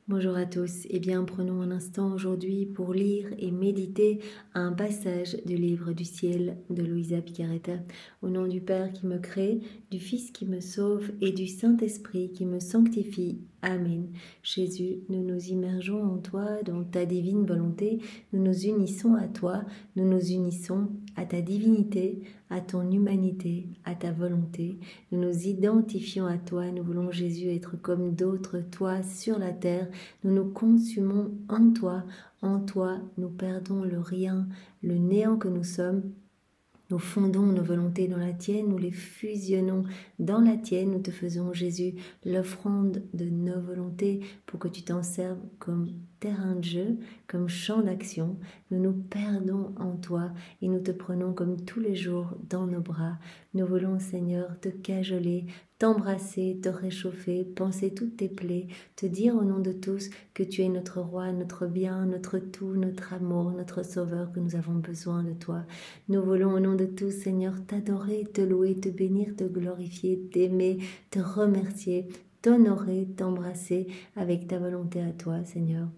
Bonjour à tous, eh bien prenons un instant aujourd'hui pour lire et méditer un passage du livre du ciel de Luisa Picaretta. Au nom du Père qui me crée, du Fils qui me sauve et du Saint-Esprit qui me sanctifie. Amen. Jésus, nous nous immergeons en toi, dans ta divine volonté, nous nous unissons à toi, nous nous unissons à ta divinité, à ton humanité, à ta volonté. Nous nous identifions à toi, nous voulons Jésus être comme d'autres, toi sur la terre. Nous nous consumons en toi nous perdons le rien, le néant que nous sommes. Nous fondons nos volontés dans la tienne, nous les fusionnons dans la tienne, nous te faisons, Jésus, l'offrande de nos volontés pour que tu t'en serves comme terrain de jeu, comme champ d'action. Nous nous perdons en toi et nous te prenons comme tous les jours dans nos bras. Nous voulons, Seigneur, te cajoler, t'embrasser, te réchauffer, penser toutes tes plaies, te dire au nom de tous que tu es notre roi, notre bien, notre tout, notre amour, notre sauveur, que nous avons besoin de toi. Nous voulons au nom de tous, Seigneur, t'adorer, te louer, te bénir, te glorifier, t'aimer, te remercier, t'honorer, t'embrasser avec ta volonté à toi, Seigneur.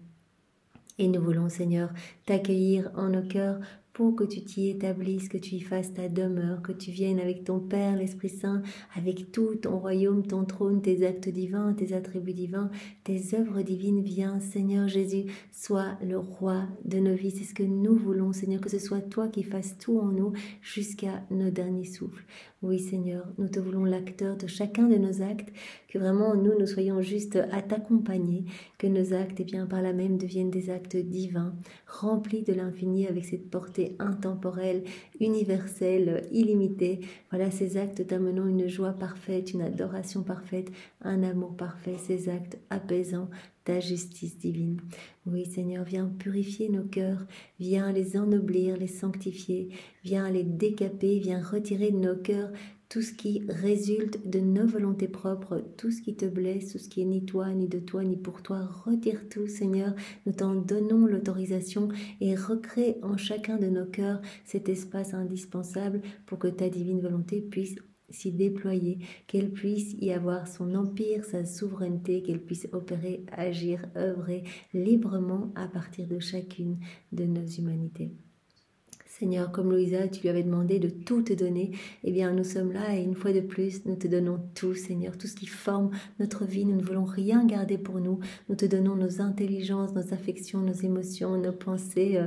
Et nous voulons, Seigneur, t'accueillir en nos cœurs pour que tu t'y établisses, que tu y fasses ta demeure, que tu viennes avec ton Père, l'Esprit Saint, avec tout ton royaume, ton trône, tes actes divins, tes attributs divins, tes œuvres divines. Viens, Seigneur Jésus, sois le roi de nos vies. C'est ce que nous voulons, Seigneur, que ce soit toi qui fasses tout en nous jusqu'à nos derniers souffles. Oui, Seigneur, nous te voulons l'acteur de chacun de nos actes, que vraiment nous soyons juste à t'accompagner, que nos actes, bien, par là même, deviennent des actes divins, remplis de l'infini avec cette portée intemporelle, universelle, illimitée. Voilà, ces actes t'amenant une joie parfaite, une adoration parfaite, un amour parfait, ces actes apaisants, ta justice divine. Oui, Seigneur, viens purifier nos cœurs, viens les ennoblir, les sanctifier, viens les décaper, viens retirer de nos cœurs tout ce qui résulte de nos volontés propres, tout ce qui te blesse, tout ce qui est ni toi, ni de toi, ni pour toi. Retire tout, Seigneur, nous t'en donnons l'autorisation et recrée en chacun de nos cœurs cet espace indispensable pour que ta divine volonté puisse s'y déployer, qu'elle puisse y avoir son empire, sa souveraineté, qu'elle puisse opérer, agir, œuvrer librement à partir de chacune de nos humanités. Seigneur, comme Louisa, tu lui avais demandé de tout te donner, eh bien nous sommes là et une fois de plus, nous te donnons tout, Seigneur, tout ce qui forme notre vie. Nous ne voulons rien garder pour nous. Nous te donnons nos intelligences, nos affections, nos émotions, nos pensées,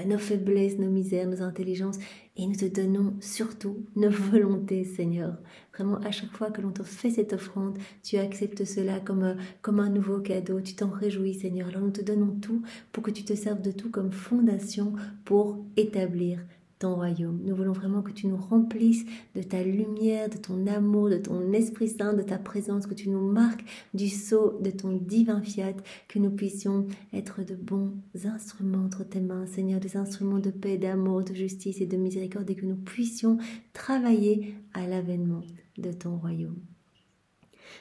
nos faiblesses, nos misères, nos intelligences. Et nous te donnons surtout nos volontés, Seigneur. Vraiment, à chaque fois que l'on te fait cette offrande, tu acceptes cela comme un nouveau cadeau. Tu t'en réjouis, Seigneur. Alors nous te donnons tout pour que tu te serves de tout comme fondation pour établir ton royaume. Nous voulons vraiment que tu nous remplisses de ta lumière, de ton amour, de ton Esprit Saint, de ta présence, que tu nous marques du sceau de ton divin fiat, que nous puissions être de bons instruments entre tes mains, Seigneur, des instruments de paix, d'amour, de justice et de miséricorde, et que nous puissions travailler à l'avènement de ton royaume.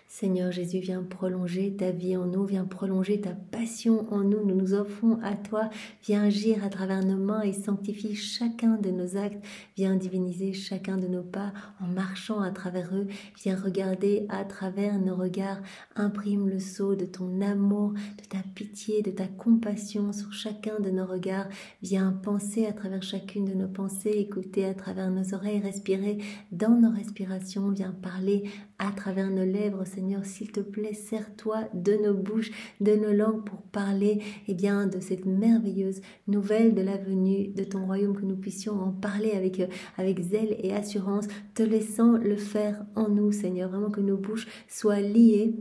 Seigneur Jésus, viens prolonger ta vie en nous, viens prolonger ta passion en nous. Nous nous offrons à toi. Viens agir à travers nos mains et sanctifie chacun de nos actes. Viens diviniser chacun de nos pas en marchant à travers eux. Viens regarder à travers nos regards. Imprime le sceau de ton amour, de ta pitié, de ta compassion sur chacun de nos regards. Viens penser à travers chacune de nos pensées, écouter à travers nos oreilles, respirer dans nos respirations. Viens parler à travers nos lèvres, Seigneur, s'il te plaît, sers-toi de nos bouches, de nos langues pour parler, de cette merveilleuse nouvelle de la venue de ton royaume, que nous puissions en parler avec zèle et assurance, te laissant le faire en nous, Seigneur, vraiment que nos bouches soient liées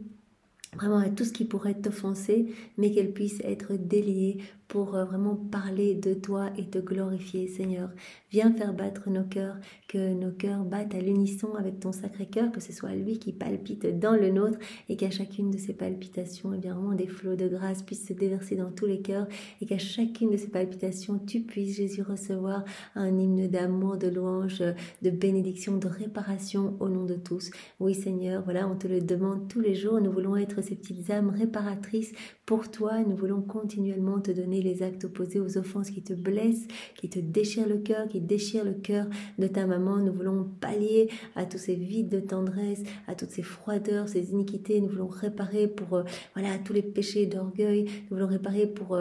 vraiment à tout ce qui pourrait t'offenser, mais qu'elle puisse être déliée pour vraiment parler de toi et te glorifier, Seigneur. Viens faire battre nos cœurs, que nos cœurs battent à l'unisson avec ton Sacré-Cœur, que ce soit lui qui palpite dans le nôtre et qu'à chacune de ces palpitations, vraiment des flots de grâce puissent se déverser dans tous les cœurs et qu'à chacune de ces palpitations, tu puisses, Jésus, recevoir un hymne d'amour, de louange, de bénédiction, de réparation au nom de tous. Oui, Seigneur, voilà, on te le demande tous les jours. Nous voulons être être ces petites âmes réparatrices pour toi. Nous voulons continuellement te donner les actes opposés aux offenses qui te blessent, qui te déchirent le cœur, qui déchirent le cœur de ta maman. Nous voulons pallier à tous ces vides de tendresse, à toutes ces froideurs, ces iniquités. Nous voulons réparer pour tous les péchés d'orgueil. Nous voulons réparer pour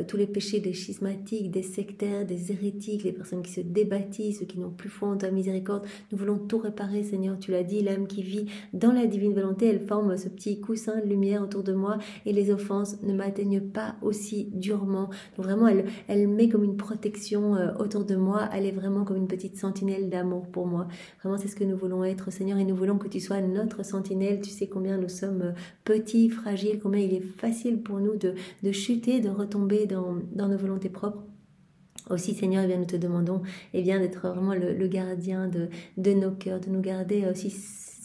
tous les péchés des schismatiques, des sectaires, des hérétiques, les personnes qui se débâtissent, ceux qui n'ont plus foi en ta miséricorde. Nous voulons tout réparer, Seigneur. Tu l'as dit, l'âme qui vit dans la divine volonté, elle forme ce petit coussin de lumière autour de moi et les offenses ne m'atteignent pas aussi durement. Donc vraiment, elle met comme une protection autour de moi. Elle est vraiment comme une petite sentinelle d'amour pour moi. Vraiment, c'est ce que nous voulons être, Seigneur, et nous voulons que tu sois notre sentinelle. Tu sais combien nous sommes petits, fragiles, combien il est facile pour nous de chuter, de retomber dans nos volontés propres. Aussi, Seigneur, eh bien, nous te demandons d'être vraiment le gardien de nos cœurs, de nous garder aussi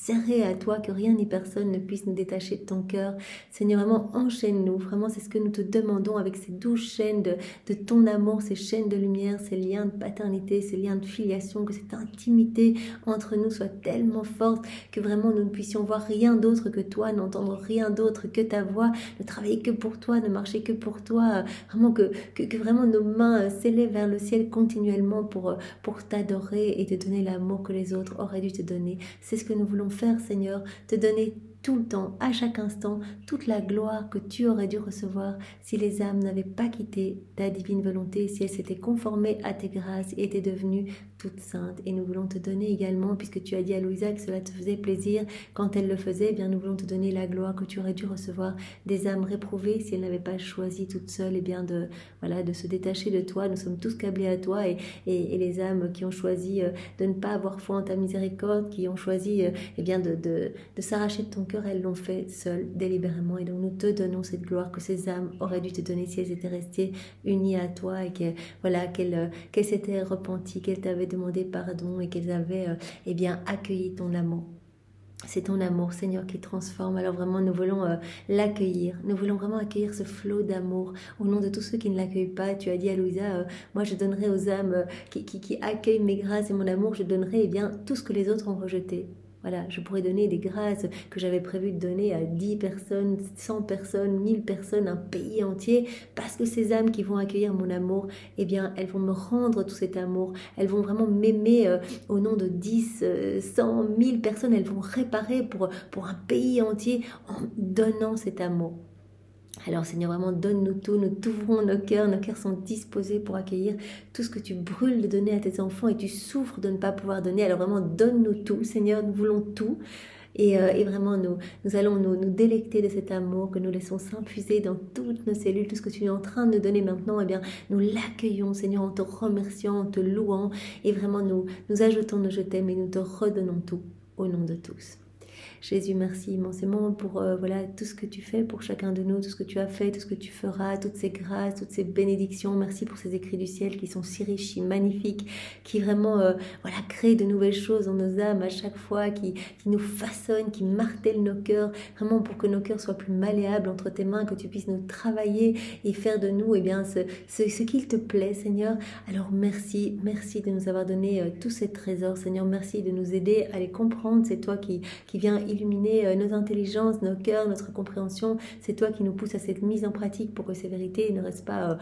serrés à toi, que rien ni personne ne puisse nous détacher de ton cœur. Seigneur, vraiment, enchaîne-nous. Vraiment, c'est ce que nous te demandons avec ces 12 chaînes de ton amour, ces chaînes de lumière, ces liens de paternité, ces liens de filiation, que cette intimité entre nous soit tellement forte que vraiment nous ne puissions voir rien d'autre que toi, n'entendre rien d'autre que ta voix, ne travailler que pour toi, ne marcher que pour toi. Vraiment que vraiment nos mains s'élèvent vers le ciel continuellement pour t'adorer et te donner l'amour que les autres auraient dû te donner. C'est ce que nous voulons faire, Seigneur, te donner tout le temps, à chaque instant, toute la gloire que tu aurais dû recevoir si les âmes n'avaient pas quitté ta divine volonté, si elles s'étaient conformées à tes grâces et étaient devenues toutes saintes. Et nous voulons te donner également, puisque tu as dit à Louisa que cela te faisait plaisir quand elle le faisait, eh bien nous voulons te donner la gloire que tu aurais dû recevoir des âmes réprouvées si elles n'avaient pas choisi toutes seules de se détacher de toi. Nous sommes tous câblés à toi et les âmes qui ont choisi de ne pas avoir foi en ta miséricorde, qui ont choisi de s'arracher de ton cœur, elles l'ont fait seules, délibérément. Et donc nous te donnons cette gloire que ces âmes auraient dû te donner si elles étaient restées unies à toi et qu'elles s'étaient repenties, qu'elles t'avaient demandé pardon et qu'elles avaient accueilli ton amour. C'est ton amour, Seigneur, qui transforme. Alors vraiment, nous voulons l'accueillir. Nous voulons vraiment accueillir ce flot d'amour au nom de tous ceux qui ne l'accueillent pas. Tu as dit à Louisa, moi je donnerai aux âmes qui accueillent mes grâces et mon amour, je donnerai tout ce que les autres ont rejeté. Voilà, je pourrais donner des grâces que j'avais prévu de donner à 10 personnes, 100 personnes, 1000 personnes, un pays entier, parce que ces âmes qui vont accueillir mon amour, elles vont me rendre tout cet amour, elles vont vraiment m'aimer au nom de 10, 100, 1000 personnes, elles vont réparer pour un pays entier en donnant cet amour. Alors Seigneur, vraiment donne-nous tout, nous t'ouvrons nos cœurs sont disposés pour accueillir tout ce que tu brûles de donner à tes enfants et tu souffres de ne pas pouvoir donner. Alors vraiment donne-nous tout, Seigneur, nous voulons tout. Et vraiment, nous allons nous délecter de cet amour que nous laissons s'infuser dans toutes nos cellules. Tout ce que tu es en train de nous donner maintenant, nous l'accueillons, Seigneur, en te remerciant, en te louant. Et vraiment, nous ajoutons nos je t'aime et nous te redonnons tout au nom de tous. Jésus, merci immensément pour tout ce que tu fais pour chacun de nous, tout ce que tu as fait, tout ce que tu feras, toutes ces grâces, toutes ces bénédictions. Merci pour ces écrits du ciel qui sont si riches, si magnifiques, qui vraiment créent de nouvelles choses dans nos âmes à chaque fois, qui nous façonnent, qui martèlent nos cœurs, vraiment pour que nos cœurs soient plus malléables entre tes mains, que tu puisses nous travailler et faire de nous ce qu'il te plaît, Seigneur. Alors merci de nous avoir donné tous ces trésors, Seigneur. Merci de nous aider à les comprendre. C'est toi qui viens illuminer nos intelligences, nos cœurs, notre compréhension. C'est toi qui nous pousse à cette mise en pratique pour que ces vérités ne restent pas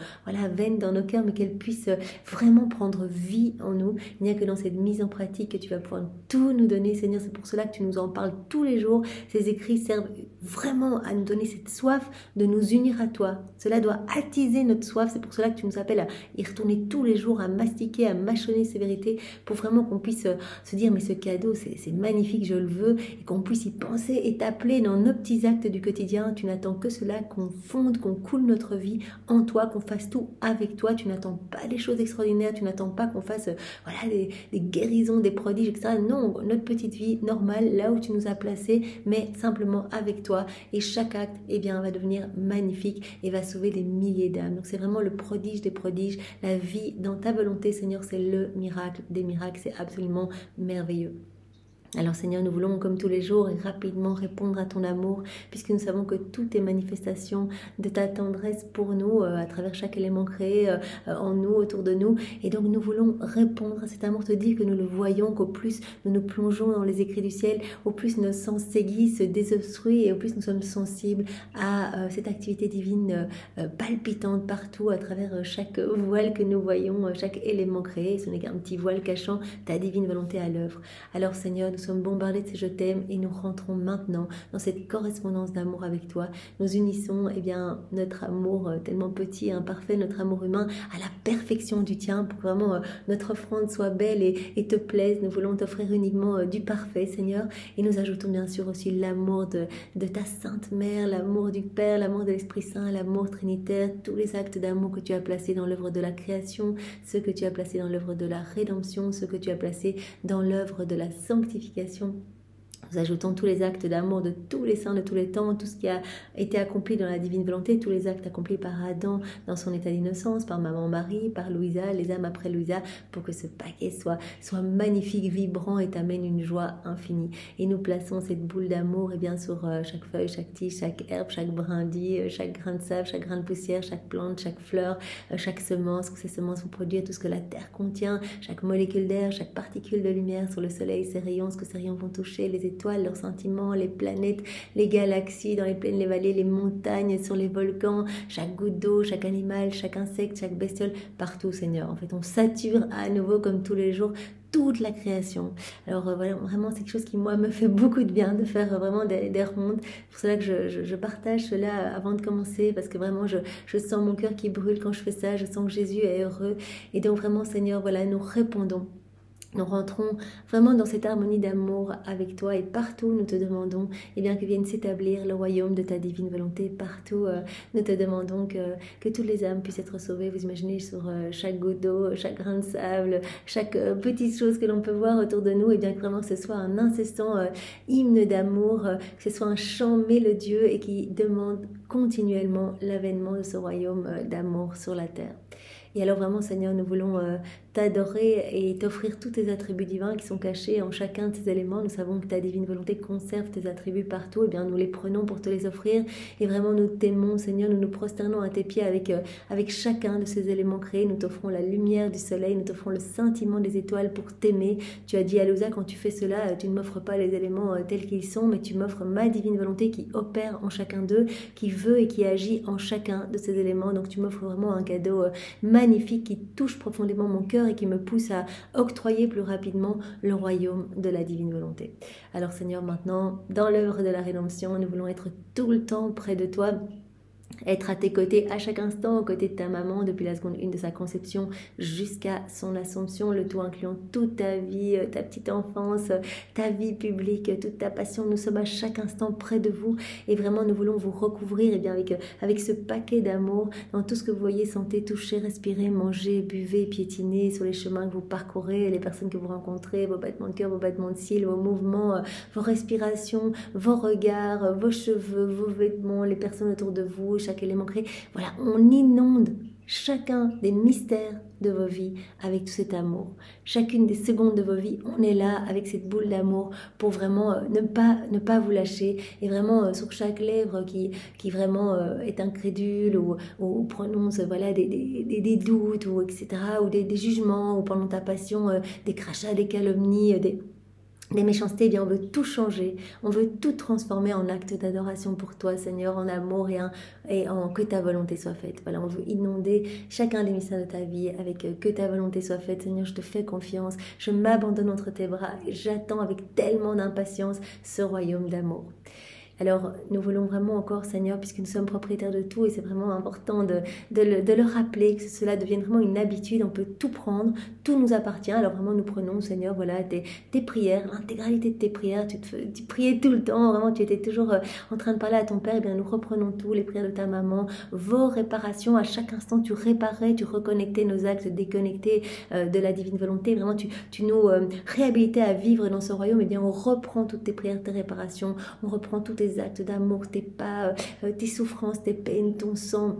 vaines dans nos cœurs, mais qu'elles puissent vraiment prendre vie en nous. Il n'y a que dans cette mise en pratique que tu vas pouvoir tout nous donner, Seigneur. C'est pour cela que tu nous en parles tous les jours. Ces écrits servent vraiment à nous donner cette soif de nous unir à toi. Cela doit attiser notre soif. C'est pour cela que tu nous appelles à y retourner tous les jours, à mastiquer, à mâchonner ces vérités, pour vraiment qu'on puisse se dire, mais ce cadeau, c'est magnifique, je le veux, et qu'on puisse y penser et t'appeler dans nos petits actes du quotidien. Tu n'attends que cela, qu'on fonde, qu'on coule notre vie en toi, qu'on fasse tout avec toi. Tu n'attends pas des choses extraordinaires, tu n'attends pas qu'on fasse des guérisons, des prodiges, etc. Non, notre petite vie normale, là où tu nous as placés, mais simplement avec toi. Et chaque acte va devenir magnifique et va sauver des milliers d'âmes. Donc c'est vraiment le prodige des prodiges. La vie dans ta volonté, Seigneur, c'est le miracle des miracles. C'est absolument merveilleux. Alors Seigneur, nous voulons comme tous les jours et rapidement répondre à ton amour, puisque nous savons que tout est manifestation de ta tendresse pour nous, à travers chaque élément créé en nous, autour de nous. Et donc nous voulons répondre à cet amour, te dire que nous le voyons, qu'au plus nous nous plongeons dans les écrits du ciel, au plus nos sens s'aiguisent, se désobstruent, et au plus nous sommes sensibles à cette activité divine palpitante partout, à travers chaque voile que nous voyons, chaque élément créé. Ce n'est qu'un petit voile cachant ta divine volonté à l'œuvre. Alors Seigneur, nous sommes bombardés de ces je t'aime et nous rentrons maintenant dans cette correspondance d'amour avec toi. Nous unissons notre amour tellement petit et imparfait, notre amour humain, à la perfection du tien, pour que vraiment notre offrande soit belle et te plaise. Nous voulons t'offrir uniquement du parfait, Seigneur, et nous ajoutons bien sûr aussi l'amour de ta Sainte Mère, l'amour du Père, l'amour de l'Esprit Saint, l'amour trinitaire, tous les actes d'amour que tu as placés dans l'œuvre de la création, ceux que tu as placés dans l'œuvre de la rédemption, ceux que tu as placés dans l'œuvre de la sanctification. Nous ajoutons tous les actes d'amour de tous les saints de tous les temps, tout ce qui a été accompli dans la divine volonté, tous les actes accomplis par Adam dans son état d'innocence, par maman Marie, par Louisa, les âmes après Louisa, pour que ce paquet soit magnifique, vibrant et t'amène une joie infinie. Et nous plaçons cette boule d'amour sur chaque feuille, chaque tige, chaque herbe, chaque brindille, chaque grain de sable, chaque grain de poussière, chaque plante, chaque fleur, chaque semence, que ces semences vont produire tout ce que la terre contient, chaque molécule d'air, chaque particule de lumière sur le soleil, ses rayons, ce que ces rayons vont toucher, les étoiles, leurs sentiments, les planètes, les galaxies, dans les plaines, les vallées, les montagnes, sur les volcans, chaque goutte d'eau, chaque animal, chaque insecte, chaque bestiole, partout, Seigneur. En fait, on sature à nouveau, comme tous les jours, toute la création. Alors voilà, vraiment c'est quelque chose qui moi me fait beaucoup de bien de faire vraiment des rondes. C'est pour cela que je partage cela avant de commencer, parce que vraiment je sens mon cœur qui brûle quand je fais ça, je sens que Jésus est heureux. Et donc vraiment Seigneur, voilà, nous répondons. Nous rentrons vraiment dans cette harmonie d'amour avec toi, et partout nous te demandons que vienne s'établir le royaume de ta divine volonté. Partout nous te demandons que toutes les âmes puissent être sauvées. Vous imaginez, sur chaque goutte d'eau, chaque grain de sable, chaque petite chose que l'on peut voir autour de nous, que vraiment ce soit un incessant hymne d'amour, que ce soit un chant mélodieux et qui demande continuellement l'avènement de ce royaume d'amour sur la terre. Et alors vraiment Seigneur, nous voulons t'adorer et t'offrir tous tes attributs divins qui sont cachés en chacun de ces éléments. Nous savons que ta divine volonté conserve tes attributs partout. Nous les prenons pour te les offrir, et vraiment nous t'aimons Seigneur, nous nous prosternons à tes pieds avec chacun de ces éléments créés. Nous t'offrons la lumière du soleil, nous t'offrons le scintillement des étoiles pour t'aimer. Tu as dit à Louisa, quand tu fais cela, tu ne m'offres pas les éléments tels qu'ils sont, mais tu m'offres ma divine volonté qui opère en chacun d'eux, qui veut et qui agit en chacun de ces éléments. Donc tu m'offres vraiment un cadeau magnifique qui touche profondément mon cœur et qui me pousse à octroyer plus rapidement le royaume de la divine volonté. Alors Seigneur, maintenant, dans l'œuvre de la rédemption, nous voulons être tout le temps près de toi, être à tes côtés à chaque instant, aux côtés de ta maman depuis la seconde 1 de sa conception jusqu'à son assomption, le tout incluant toute ta vie, ta petite enfance, ta vie publique, toute ta passion. Nous sommes à chaque instant près de vous, et vraiment nous voulons vous recouvrir avec ce paquet d'amour dans tout ce que vous voyez, sentez, touchez, respirez, mangez, buvez, piétinez sur les chemins que vous parcourez, les personnes que vous rencontrez, vos battements de cœur, vos battements de cils, vos mouvements, vos respirations, vos regards, vos cheveux, vos vêtements, les personnes autour de vous, chaque élément créé. Voilà, on inonde chacun des mystères de vos vies avec tout cet amour. Chacune des secondes de vos vies, on est là avec cette boule d'amour pour vraiment ne pas vous lâcher, et vraiment sur chaque lèvre qui vraiment est incrédule ou prononce des doutes, ou etc., ou des jugements, ou pendant ta passion des crachats, des calomnies, des méchancetés, on veut tout changer, on veut tout transformer en acte d'adoration pour toi Seigneur, en amour et en que ta volonté soit faite. Voilà, on veut inonder chacun des mystères de ta vie avec que ta volonté soit faite. Seigneur, je te fais confiance, je m'abandonne entre tes bras et j'attends avec tellement d'impatience ce royaume d'amour. Alors, nous voulons vraiment encore, Seigneur, puisque nous sommes propriétaires de tout, et c'est vraiment important de le rappeler, que cela devienne vraiment une habitude, on peut tout prendre, tout nous appartient. Alors vraiment, nous prenons, Seigneur, voilà, tes prières, l'intégralité de tes prières, tu priais tout le temps, vraiment, tu étais toujours en train de parler à ton Père. Et bien, nous reprenons tout, les prières de ta maman, vos réparations, à chaque instant, tu réparais, tu reconnectais nos actes déconnectés de la divine volonté. Vraiment, tu nous réhabilitais à vivre dans ce royaume. Et bien, on reprend toutes tes prières, tes réparations, on reprend tous tes actes d'amour, tes pas, tes souffrances, tes peines, ton sang,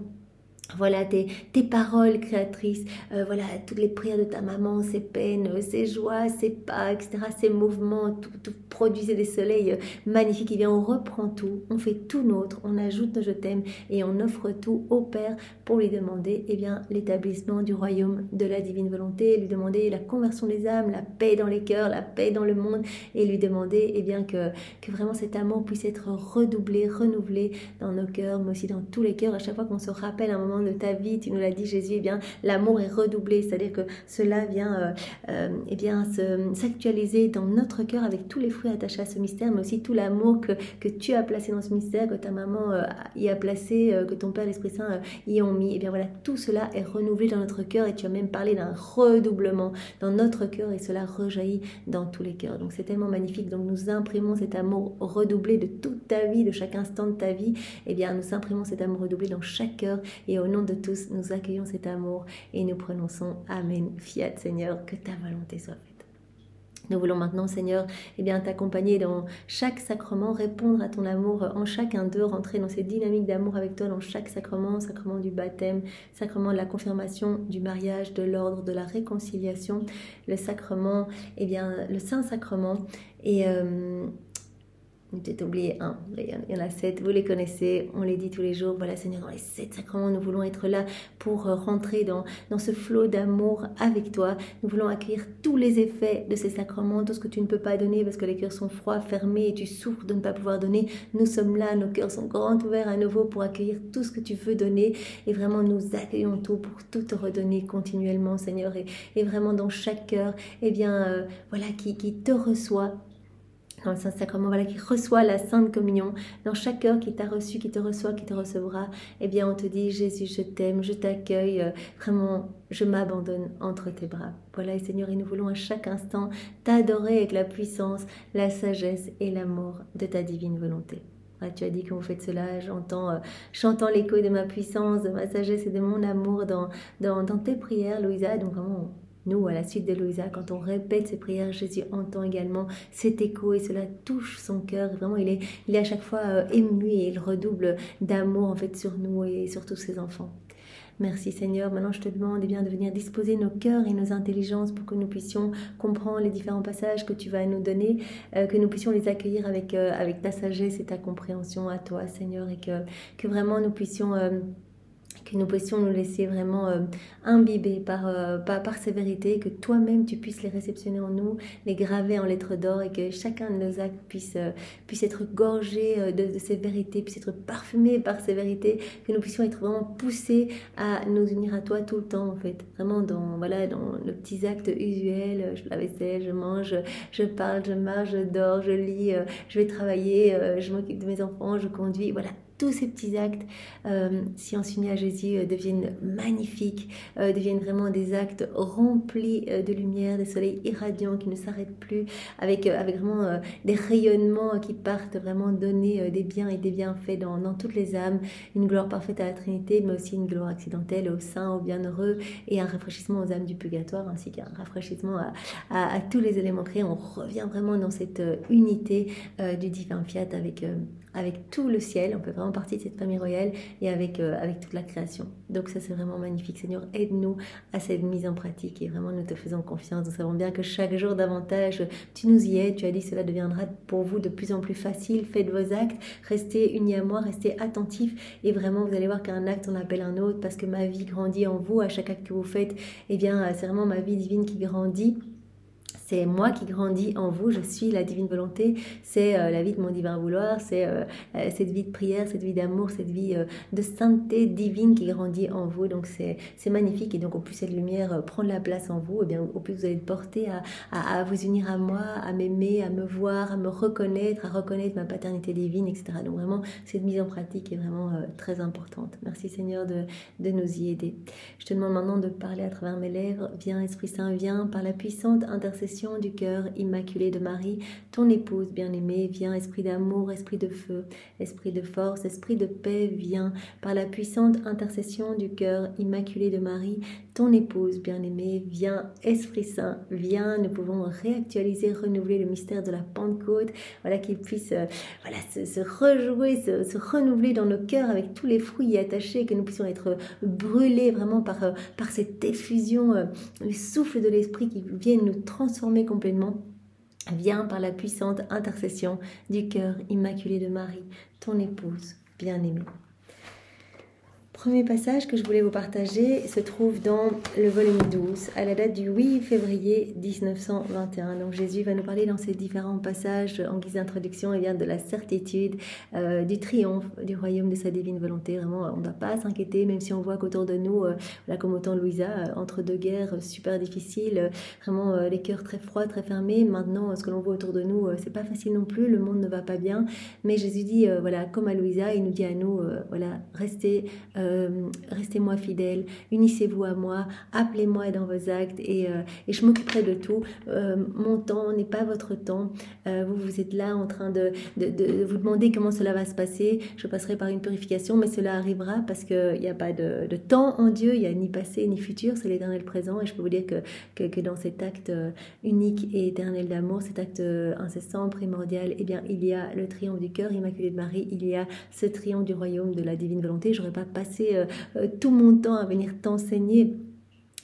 Voilà tes paroles créatrices, voilà toutes les prières de ta maman, ses peines, ses joies, ses pas, etc., ses mouvements, tout produisait des soleils magnifiques. Et bien on reprend tout, on fait tout nôtre, on ajoute nos je t'aime et on offre tout au Père pour lui demander l'établissement du royaume de la divine volonté, lui demander la conversion des âmes, la paix dans les cœurs, la paix dans le monde et lui demander que vraiment cet amour puisse être redoublé, renouvelé dans nos cœurs, mais aussi dans tous les cœurs. À chaque fois qu'on se rappelle un moment de ta vie, tu nous l'as dit Jésus, l'amour est redoublé, c'est-à-dire que cela vient s'actualiser dans notre cœur avec tous les fruits attachés à ce mystère, mais aussi tout l'amour que tu as placé dans ce mystère, que ta maman y a placé, que ton Père l'Esprit Saint y ont mis. Et bien voilà, tout cela est renouvelé dans notre cœur et tu as même parlé d'un redoublement dans notre cœur et cela rejaillit dans tous les cœurs. Donc c'est tellement magnifique. Donc nous imprimons cet amour redoublé de toute ta vie, de chaque instant de ta vie. Et bien nous imprimons cet amour redoublé dans chaque cœur et au nom de tous, nous accueillons cet amour et nous prononçons Amen. Fiat Seigneur, que ta volonté soit faite. Nous voulons maintenant, Seigneur, t'accompagner dans chaque sacrement, répondre à ton amour en chacun d'eux, rentrer dans cette dynamique d'amour avec toi dans chaque sacrement, sacrement du baptême, sacrement de la confirmation, du mariage, de l'ordre, de la réconciliation, le sacrement, le Saint-Sacrement et... J'ai oublié un, il y en a 7, vous les connaissez, on les dit tous les jours. Voilà Seigneur, dans les 7 sacrements, nous voulons être là pour rentrer dans ce flot d'amour avec toi. Nous voulons accueillir tous les effets de ces sacrements, tout ce que tu ne peux pas donner parce que les cœurs sont froids, fermés et tu souffres de ne pas pouvoir donner. Nous sommes là, nos cœurs sont grands ouverts à nouveau pour accueillir tout ce que tu veux donner et vraiment nous accueillons tout pour tout te redonner continuellement Seigneur et vraiment dans chaque cœur, qui te reçoit dans le Saint-Sacrement, qui reçoit la Sainte Communion, dans chaque cœur qui t'a reçu, qui te reçoit, qui te recevra, on te dit, Jésus, je t'aime, je t'accueille, vraiment, je m'abandonne entre tes bras. Voilà, et Seigneur, et nous voulons à chaque instant t'adorer avec la puissance, la sagesse et l'amour de ta divine volonté. Tu as dit que vous faites cela, chantant l'écho de ma puissance, de ma sagesse et de mon amour dans tes prières, Louisa, donc vraiment... Nous, à la suite de Louisa, quand on répète ces prières, Jésus entend également cet écho et cela touche son cœur. Vraiment, il est à chaque fois ému et il redouble d'amour en fait sur nous et sur tous ses enfants. Merci Seigneur. Maintenant, je te demande de venir disposer nos cœurs et nos intelligences pour que nous puissions comprendre les différents passages que tu vas nous donner, que nous puissions les accueillir avec ta sagesse et ta compréhension à toi, Seigneur, et que vraiment nous puissions... nous laisser vraiment imbiber par ces vérités, que toi-même tu puisses les réceptionner en nous, les graver en lettres d'or et que chacun de nos actes puisse être gorgé de ces vérités, puisse être parfumé par ces vérités, que nous puissions être vraiment poussés à nous unir à toi tout le temps en fait, vraiment dans nos petits actes usuels, je fais la vaisselle, je mange, je parle, je marche, je dors, je lis, je vais travailler, je m'occupe de mes enfants, je conduis, voilà. Tous ces petits actes, si on s'unit à Jésus, deviennent magnifiques, deviennent vraiment des actes remplis de lumière, des soleils irradiants qui ne s'arrêtent plus, avec vraiment des rayonnements qui partent vraiment donner des biens et des bienfaits dans toutes les âmes, une gloire parfaite à la Trinité, mais aussi une gloire accidentelle aux saints, aux bienheureux, et un rafraîchissement aux âmes du purgatoire, ainsi qu'un rafraîchissement à tous les éléments créés. On revient vraiment dans cette unité du divin fiat avec tout le ciel, on fait vraiment partie de cette famille royale et avec toute la création. Donc ça c'est vraiment magnifique. Seigneur, aide-nous à cette mise en pratique et vraiment nous te faisons confiance. Nous savons bien que chaque jour davantage tu nous y aides. Tu as dit cela deviendra pour vous de plus en plus facile. Faites vos actes, restez unis à moi, restez attentifs et vraiment vous allez voir qu'un acte en appelle un autre parce que ma vie grandit en vous. À chaque acte que vous faites, c'est vraiment ma vie divine qui grandit. C'est moi qui grandis en vous, je suis la divine volonté, c'est la vie de mon divin vouloir, c'est cette vie de prière, cette vie d'amour, cette vie de sainteté divine qui grandit en vous. Donc c'est magnifique et donc au plus cette lumière prend la place en vous, et bien au plus vous allez être porté à vous unir à moi, à m'aimer, à me voir, à me reconnaître, à reconnaître ma paternité divine, etc. Donc vraiment cette mise en pratique est vraiment très importante. Merci Seigneur de nous y aider. Je te demande maintenant de parler à travers mes lèvres. Viens Esprit Saint, viens par la puissante intercession intercession du cœur immaculé de Marie, ton épouse bien-aimée. Viens, esprit d'amour, esprit de feu, esprit de force, esprit de paix, viens. Par la puissante intercession du cœur immaculé de Marie, ton épouse bien-aimée, viens, Esprit Saint, viens. Nous pouvons réactualiser, renouveler le mystère de la Pentecôte, voilà, qu'il puisse se rejouer, se renouveler dans nos cœurs avec tous les fruits y attachés, que nous puissions être brûlés vraiment par cette effusion, le souffle de l'Esprit qui vient nous transformer complètement. Viens par la puissante intercession du cœur immaculé de Marie, ton épouse bien-aimée. Premier passage que je voulais vous partager se trouve dans le volume 12, à la date du 8 février 1921. Donc Jésus va nous parler dans ces différents passages en guise d'introduction de la certitude du triomphe du royaume de sa divine volonté. Vraiment, on ne doit pas s'inquiéter, même si on voit qu'autour de nous, comme au temps de Louisa, entre deux guerres super difficiles, vraiment les cœurs très froids, très fermés. Maintenant, ce que l'on voit autour de nous, c'est pas facile non plus, le monde ne va pas bien. Mais Jésus dit, comme à Louisa, il nous dit à nous, restez-moi fidèles, unissez-vous à moi, appelez-moi dans vos actes et je m'occuperai de tout. Mon temps n'est pas votre temps. Vous êtes là en train de vous demander comment cela va se passer. Je passerai par une purification, mais cela arrivera parce qu'il n'y a pas de temps en Dieu, il n'y a ni passé ni futur, c'est l'éternel présent. Et je peux vous dire que dans cet acte unique et éternel d'amour, cet acte incessant, primordial, eh bien, il y a le triomphe du cœur immaculé de Marie, il y a ce triomphe du royaume de la divine volonté. Je n'aurais pas passé tout mon temps à venir t'enseigner,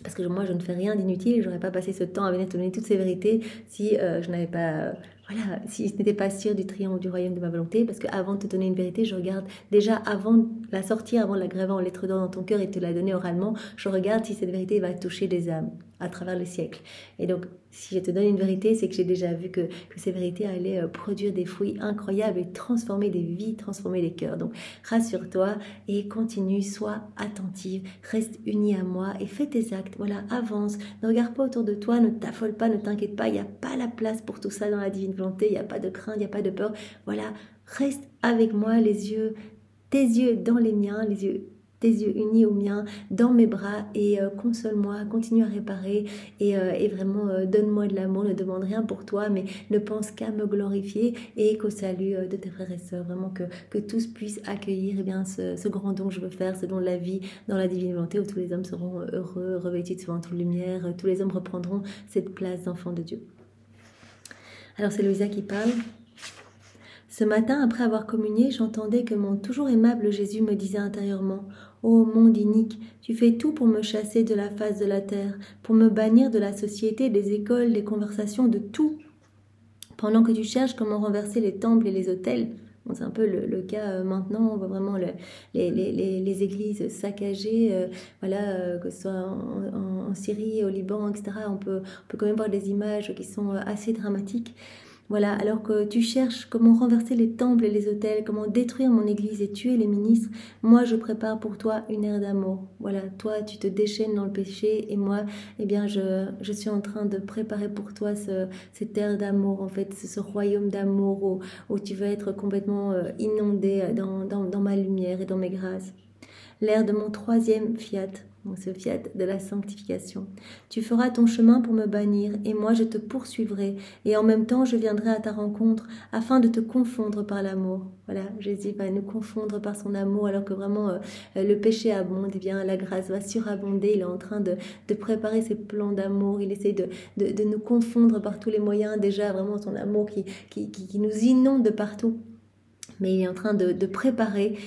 parce que moi je ne fais rien d'inutile, j'aurais pas passé ce temps à venir te donner toutes ces vérités si je n'avais pas si je n'étais pas sûre du triomphe du royaume de ma volonté. Parce qu'avant de te donner une vérité, je regarde déjà avant de la sortir, avant de la graver en lettres d'or dans ton cœur et de te la donner oralement, je regarde si cette vérité va toucher des âmes à travers le siècle. Et donc si je te donne une vérité, c'est que j'ai déjà vu que ces vérités allaient produire des fruits incroyables et transformer des vies, transformer des cœurs. Donc rassure-toi et continue, sois attentive, reste unie à moi et fais tes actes. Voilà, avance, ne regarde pas autour de toi, ne t'affole pas, ne t'inquiète pas, il n'y a pas la place pour tout ça dans la divine volonté, il n'y a pas de crainte, il n'y a pas de peur. Voilà, reste avec moi, tes yeux dans les miens, tes yeux unis aux miens, dans mes bras, et console-moi, continue à réparer et vraiment donne-moi de l'amour, ne demande rien pour toi, mais ne pense qu'à me glorifier et qu'au salut de tes frères et sœurs, vraiment que tous puissent accueillir ce grand don que je veux faire, ce don de la vie dans la divine volonté, où tous les hommes seront heureux, revêtus de ce ventre de lumière, tous les hommes reprendront cette place d'enfant de Dieu. Alors c'est Louisa qui parle. Ce matin, après avoir communié, j'entendais que mon toujours aimable Jésus me disait intérieurement: « Ô monde inique, tu fais tout pour me chasser de la face de la terre, pour me bannir de la société, des écoles, des conversations, de tout. Pendant que tu cherches comment renverser les temples et les autels. » Bon, c'est un peu le cas maintenant, on voit vraiment les églises saccagées, que ce soit en Syrie, au Liban, etc. On peut quand même voir des images qui sont assez dramatiques. Voilà, alors que tu cherches comment renverser les temples et les autels, comment détruire mon église et tuer les ministres, moi je prépare pour toi une ère d'amour. Voilà, toi tu te déchaînes dans le péché et moi, eh bien je suis en train de préparer pour toi cette ère d'amour, en fait, ce royaume d'amour où tu vas être complètement inondé dans ma lumière et dans mes grâces. L'ère de mon troisième fiat. Donc ce fiat de la sanctification. Tu feras ton chemin pour me bannir, et moi je te poursuivrai, et en même temps je viendrai à ta rencontre, afin de te confondre par l'amour. Voilà, Jésus va nous confondre par son amour, alors que vraiment le péché abonde, et bien la grâce va surabonder. Il est en train de préparer ses plans d'amour, il essaie de nous confondre par tous les moyens, déjà vraiment son amour qui nous inonde de partout. Mais il est en train de préparer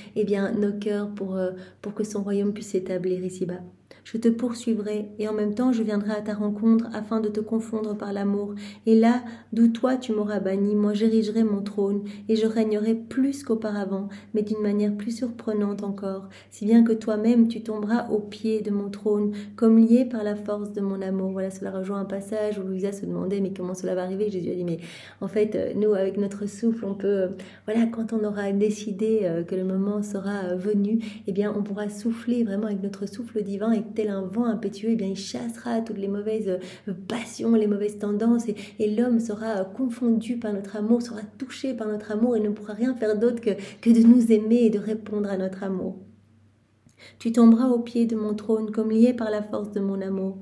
nos cœurs pour que son royaume puisse s'établir ici-bas. Je te poursuivrai et en même temps je viendrai à ta rencontre afin de te confondre par l'amour. Et là, d'où toi tu m'auras banni, moi j'érigerai mon trône et je régnerai plus qu'auparavant, mais d'une manière plus surprenante encore, si bien que toi-même tu tomberas au pied de mon trône, comme lié par la force de mon amour. Voilà, cela rejoint un passage où Louisa se demandait mais comment cela va arriver. Jésus a dit mais en fait nous avec notre souffle on peut, quand on aura décidé que le moment sera venu, eh bien on pourra souffler vraiment avec notre souffle divin et tel un vent impétueux, eh bien il chassera toutes les mauvaises passions, les mauvaises tendances et l'homme sera confondu par notre amour, sera touché par notre amour et ne pourra rien faire d'autre que de nous aimer et de répondre à notre amour. Tu tomberas au pied de mon trône comme lié par la force de mon amour.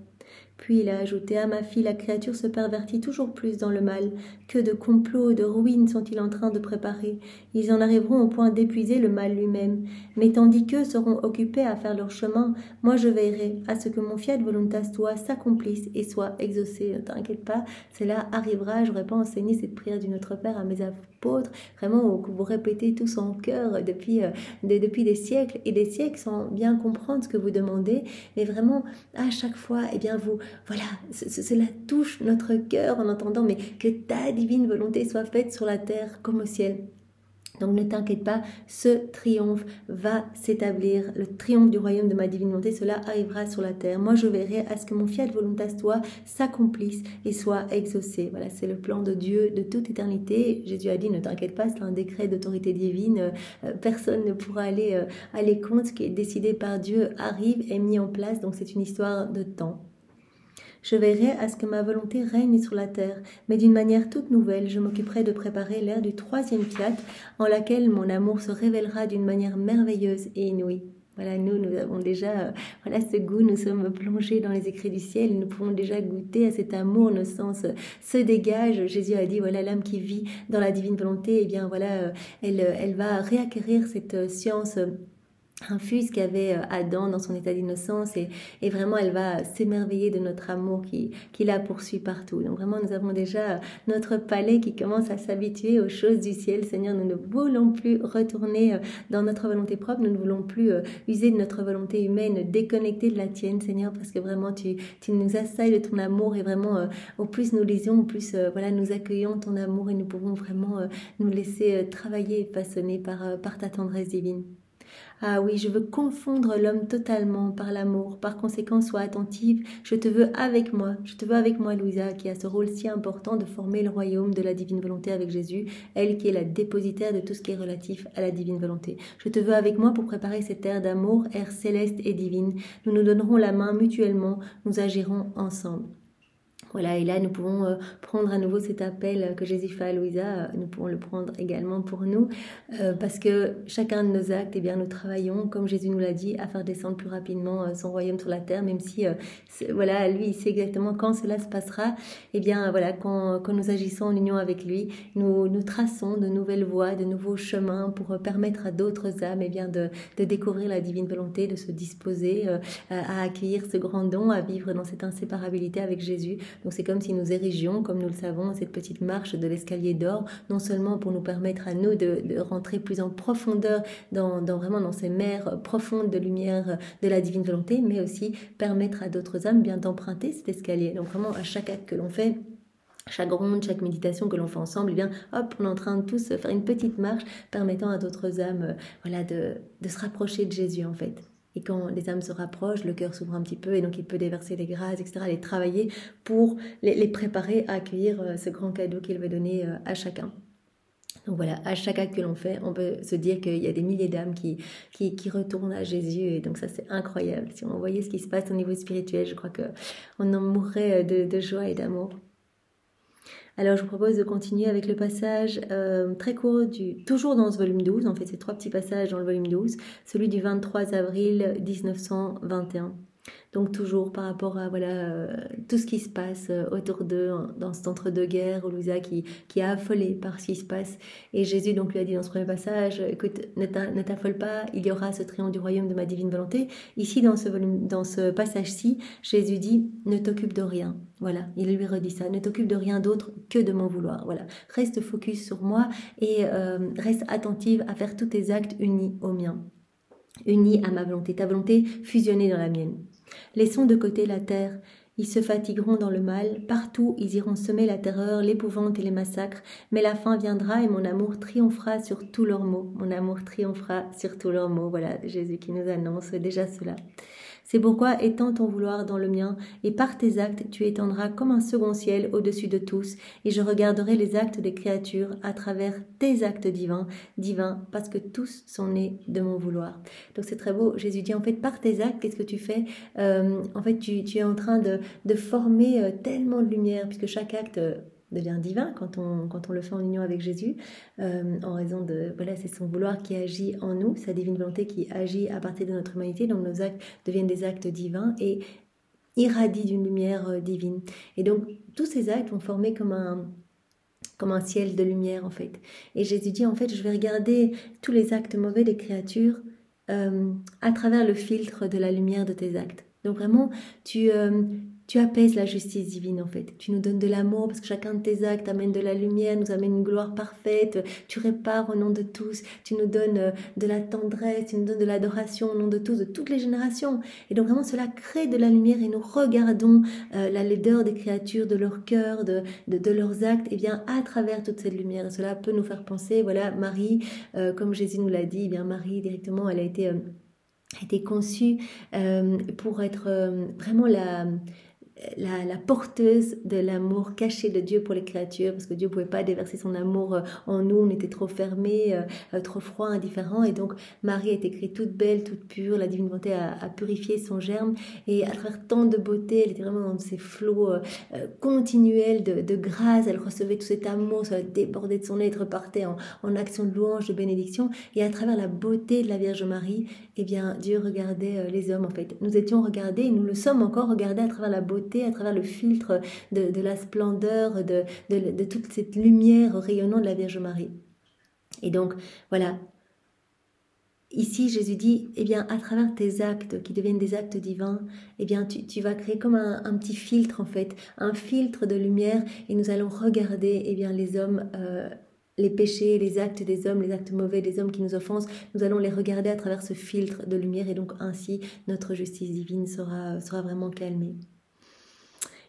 Puis il a ajouté: à ma fille, la créature se pervertit toujours plus dans le mal. Que de complots, de ruines sont-ils en train de préparer? Ils en arriveront au point d'épuiser le mal lui-même. Mais tandis qu'eux seront occupés à faire leur chemin, moi je veillerai à ce que mon fiat voluntas tua s'accomplisse et soit exaucé. Ne t'inquiète pas, cela arrivera. Je n'aurais pas enseigné cette prière du Notre Père à mes apôtres, vraiment que vous répétez tous en cœur depuis des siècles et des siècles sans bien comprendre ce que vous demandez. Mais vraiment, à chaque fois, eh bien voilà, cela touche notre cœur en entendant, mais que ta divine volonté soit faite sur la terre comme au ciel. Donc ne t'inquiète pas, ce triomphe va s'établir, le triomphe du royaume de ma divine volonté, cela arrivera sur la terre. Moi je veillerai à ce que mon fiat voluntas tua s'accomplisse et soit exaucé. Voilà, c'est le plan de Dieu de toute éternité. Jésus a dit: ne t'inquiète pas, c'est un décret d'autorité divine, personne ne pourra aller contre. Ce qui est décidé par Dieu arrive, est mis en place, donc c'est une histoire de temps. Je veillerai à ce que ma volonté règne sur la terre, mais d'une manière toute nouvelle, je m'occuperai de préparer l'ère du troisième fiat, en laquelle mon amour se révélera d'une manière merveilleuse et inouïe. Voilà, nous avons déjà ce goût, nous sommes plongés dans les écrits du ciel, nous pouvons déjà goûter à cet amour, nos sens se dégagent. Jésus a dit, voilà, l'âme qui vit dans la divine volonté, eh bien voilà, elle va réacquérir cette science infuse qu'avait Adam dans son état d'innocence et vraiment elle va s'émerveiller de notre amour qui la poursuit partout. Donc vraiment nous avons déjà notre palais qui commence à s'habituer aux choses du ciel. Seigneur, nous ne voulons plus retourner dans notre volonté propre, nous ne voulons plus user de notre volonté humaine, déconnecter de la tienne, Seigneur, parce que vraiment tu nous assailles de ton amour et vraiment au plus nous lisons, au plus nous accueillons ton amour et nous pouvons vraiment nous laisser travailler et façonner par ta tendresse divine. Ah oui, je veux confondre l'homme totalement par l'amour. Par conséquent, sois attentive. Je te veux avec moi. Je te veux avec moi, Louisa, qui a ce rôle si important de former le royaume de la divine volonté avec Jésus, elle qui est la dépositaire de tout ce qui est relatif à la divine volonté. Je te veux avec moi pour préparer cette ère d'amour, ère céleste et divine. Nous nous donnerons la main mutuellement. Nous agirons ensemble. Voilà, et là, nous pouvons prendre à nouveau cet appel que Jésus fait à Louisa, nous pouvons le prendre également pour nous, parce que chacun de nos actes, eh bien, nous travaillons, comme Jésus nous l'a dit, à faire descendre plus rapidement son royaume sur la terre, même si, voilà, lui, il sait exactement quand cela se passera. Eh bien, voilà, quand nous agissons en union avec lui, nous traçons de nouvelles voies, de nouveaux chemins pour permettre à d'autres âmes, eh bien, de découvrir la divine volonté, de se disposer à accueillir ce grand don, à vivre dans cette inséparabilité avec Jésus. Donc c'est comme si nous érigions, comme nous le savons, cette petite marche de l'escalier d'or, non seulement pour nous permettre à nous de rentrer plus en profondeur vraiment dans ces mers profondes de lumière de la divine volonté, mais aussi permettre à d'autres âmes bien d'emprunter cet escalier. Donc vraiment à chaque acte que l'on fait, chaque ronde, chaque méditation que l'on fait ensemble, eh bien, hop, on est en train de tous faire une petite marche permettant à d'autres âmes de se rapprocher de Jésus en fait. Et quand les âmes se rapprochent, le cœur s'ouvre un petit peu et donc il peut déverser des grâces, etc., les travailler pour les préparer à accueillir ce grand cadeau qu'il veut donner à chacun. Donc voilà, à chaque acte que l'on fait, on peut se dire qu'il y a des milliers d'âmes qui retournent à Jésus. Et donc ça, c'est incroyable. Si on voyait ce qui se passe au niveau spirituel, je crois qu'on en mourrait de joie et d'amour. Alors je vous propose de continuer avec le passage très court, toujours dans ce volume 12, en fait c'est 3 petits passages dans le volume 12, celui du 23 avril 1921. Donc toujours par rapport à tout ce qui se passe autour d'eux dans cet entre-deux-guerres, Louisa qui est affolée par ce qui se passe. Et Jésus donc lui a dit dans ce premier passage, écoute, ne t'affole pas, il y aura ce triomphe du royaume de ma divine volonté. Ici dans ce passage-ci, Jésus dit, ne t'occupe de rien. Voilà, il lui redit ça, ne t'occupe de rien d'autre que de mon vouloir. Voilà, reste focus sur moi et reste attentive à faire tous tes actes unis au mien, unis à ma volonté, ta volonté fusionnée dans la mienne. Laissons de côté la terre, ils se fatigueront dans le mal, partout ils iront semer la terreur, l'épouvante et les massacres, mais la fin viendra et mon amour triomphera sur tous leurs maux. Mon amour triomphera sur tous leurs maux. Voilà, Jésus qui nous annonce déjà cela. C'est pourquoi étends ton vouloir dans le mien, et par tes actes tu étendras comme un second ciel au-dessus de tous, et je regarderai les actes des créatures à travers tes actes divins, parce que tous sont nés de mon vouloir. Donc c'est très beau, Jésus dit en fait par tes actes, qu'est-ce que tu fais? En fait tu es en train de former tellement de lumière, puisque chaque acte devient divin quand on le fait en union avec Jésus, en raison de, c'est son vouloir qui agit en nous, sa divine volonté qui agit à partir de notre humanité, donc nos actes deviennent des actes divins, et irradie d'une lumière divine. Et donc, tous ces actes vont former comme un ciel de lumière, en fait. Et Jésus dit, en fait, je vais regarder tous les actes mauvais des créatures à travers le filtre de la lumière de tes actes. Donc vraiment, tu apaises la justice divine, en fait. Tu nous donnes de l'amour parce que chacun de tes actes amène de la lumière, nous amène une gloire parfaite. Tu répares au nom de tous. Tu nous donnes de la tendresse, tu nous donnes de l'adoration au nom de tous, de toutes les générations. Et donc vraiment, cela crée de la lumière et nous regardons la laideur des créatures, de leur cœur, de leurs actes, et bien à travers toute cette lumière. Et cela peut nous faire penser, voilà, Marie, comme Jésus nous l'a dit, eh bien Marie directement, elle a été conçue pour être vraiment la porteuse de l'amour caché de Dieu pour les créatures, parce que Dieu ne pouvait pas déverser son amour en nous, on était trop fermés, trop froids, indifférents, et donc Marie est écrite toute belle, toute pure, la divine volonté a purifié son germe, et à travers tant de beauté, elle était vraiment dans ces flots continuels de grâce, elle recevait tout cet amour, ça débordait de son être, repartait en action de louange, de bénédiction, et à travers la beauté de la Vierge Marie, eh bien Dieu regardait les hommes, en fait. Nous étions regardés, et nous le sommes encore regardés à travers la beauté, à travers le filtre de la splendeur, de toute cette lumière rayonnant de la Vierge Marie. Et donc, voilà. Ici, Jésus dit, eh bien, à travers tes actes qui deviennent des actes divins, eh bien, tu vas créer comme un petit filtre, en fait, un filtre de lumière, et nous allons regarder, eh bien, les hommes... les péchés, les actes des hommes, les actes mauvais des hommes qui nous offensent, nous allons les regarder à travers ce filtre de lumière, et donc ainsi notre justice divine sera vraiment calmée.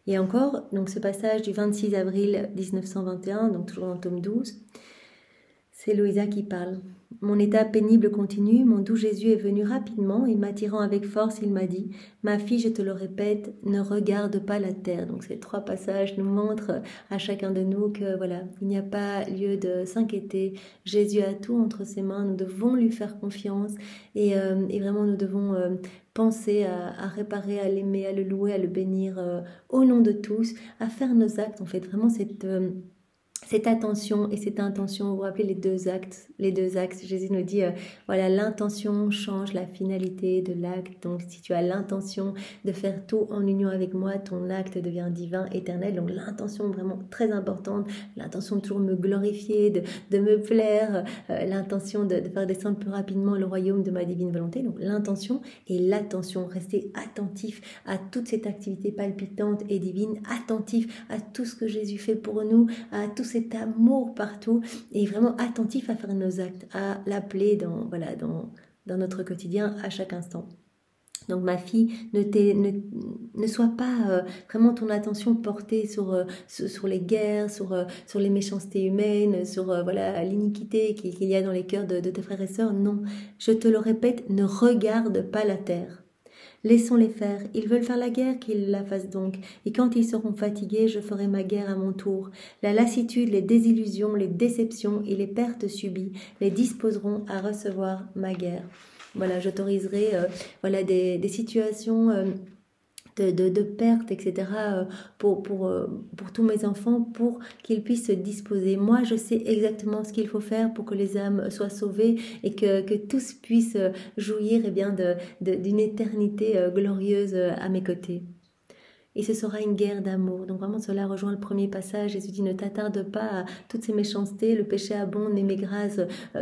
Et encore, donc ce passage du 26 avril 1921, donc toujours dans le tome 12, c'est Louisa qui parle. « Mon état pénible continue, mon doux Jésus est venu rapidement et m'attirant avec force, il m'a dit « Ma fille, je te le répète, ne regarde pas la terre. » Donc ces 3 passages nous montrent à chacun de nous que voilà, il n'y a pas lieu de s'inquiéter. Jésus a tout entre ses mains, nous devons lui faire confiance et vraiment nous devons penser à réparer, à l'aimer, à le louer, à le bénir au nom de tous, à faire nos actes, en fait, vraiment cette attention et cette intention, vous vous rappelez les deux axes, Jésus nous dit, voilà, l'intention change la finalité de l'acte, donc si tu as l'intention de faire tout en union avec moi, ton acte devient divin, éternel, donc l'intention vraiment très importante, l'intention de toujours me glorifier, de me plaire, l'intention de faire descendre plus rapidement le royaume de ma divine volonté, donc l'intention et l'attention, rester attentif à toute cette activité palpitante et divine, attentif à tout ce que Jésus fait pour nous, à tout cet amour partout et vraiment attentif à faire nos actes, à l'appeler dans notre quotidien à chaque instant. Donc ma fille, ne sois pas vraiment ton attention portée sur les guerres, sur les méchancetés humaines, sur voilà l'iniquité qu'il y a dans les cœurs de tes frères et sœurs. Non, je te le répète, ne regarde pas la terre. Laissons-les faire, ils veulent faire la guerre, qu'ils la fassent donc, et quand ils seront fatigués, je ferai ma guerre à mon tour. La lassitude, les désillusions, les déceptions et les pertes subies les disposeront à recevoir ma guerre. Voilà, j'autoriserai des situations de perte, etc. pour tous mes enfants, pour qu'ils puissent se disposer. Moi, je sais exactement ce qu'il faut faire pour que les âmes soient sauvées et que tous puissent jouir d'une éternité glorieuse à mes côtés. Et ce sera une guerre d'amour. Donc vraiment, cela rejoint le premier passage. Jésus dit, ne t'attarde pas à toutes ces méchancetés. Le péché abonde, mais mes grâces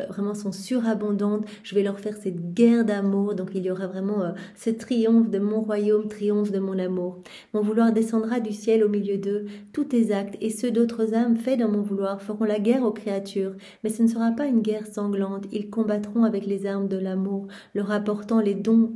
vraiment sont surabondantes. Je vais leur faire cette guerre d'amour. Donc il y aura vraiment ce triomphe de mon royaume, triomphe de mon amour. Mon vouloir descendra du ciel au milieu d'eux. Tous tes actes et ceux d'autres âmes faits dans mon vouloir feront la guerre aux créatures. Mais ce ne sera pas une guerre sanglante. Ils combattront avec les armes de l'amour, leur apportant des dons,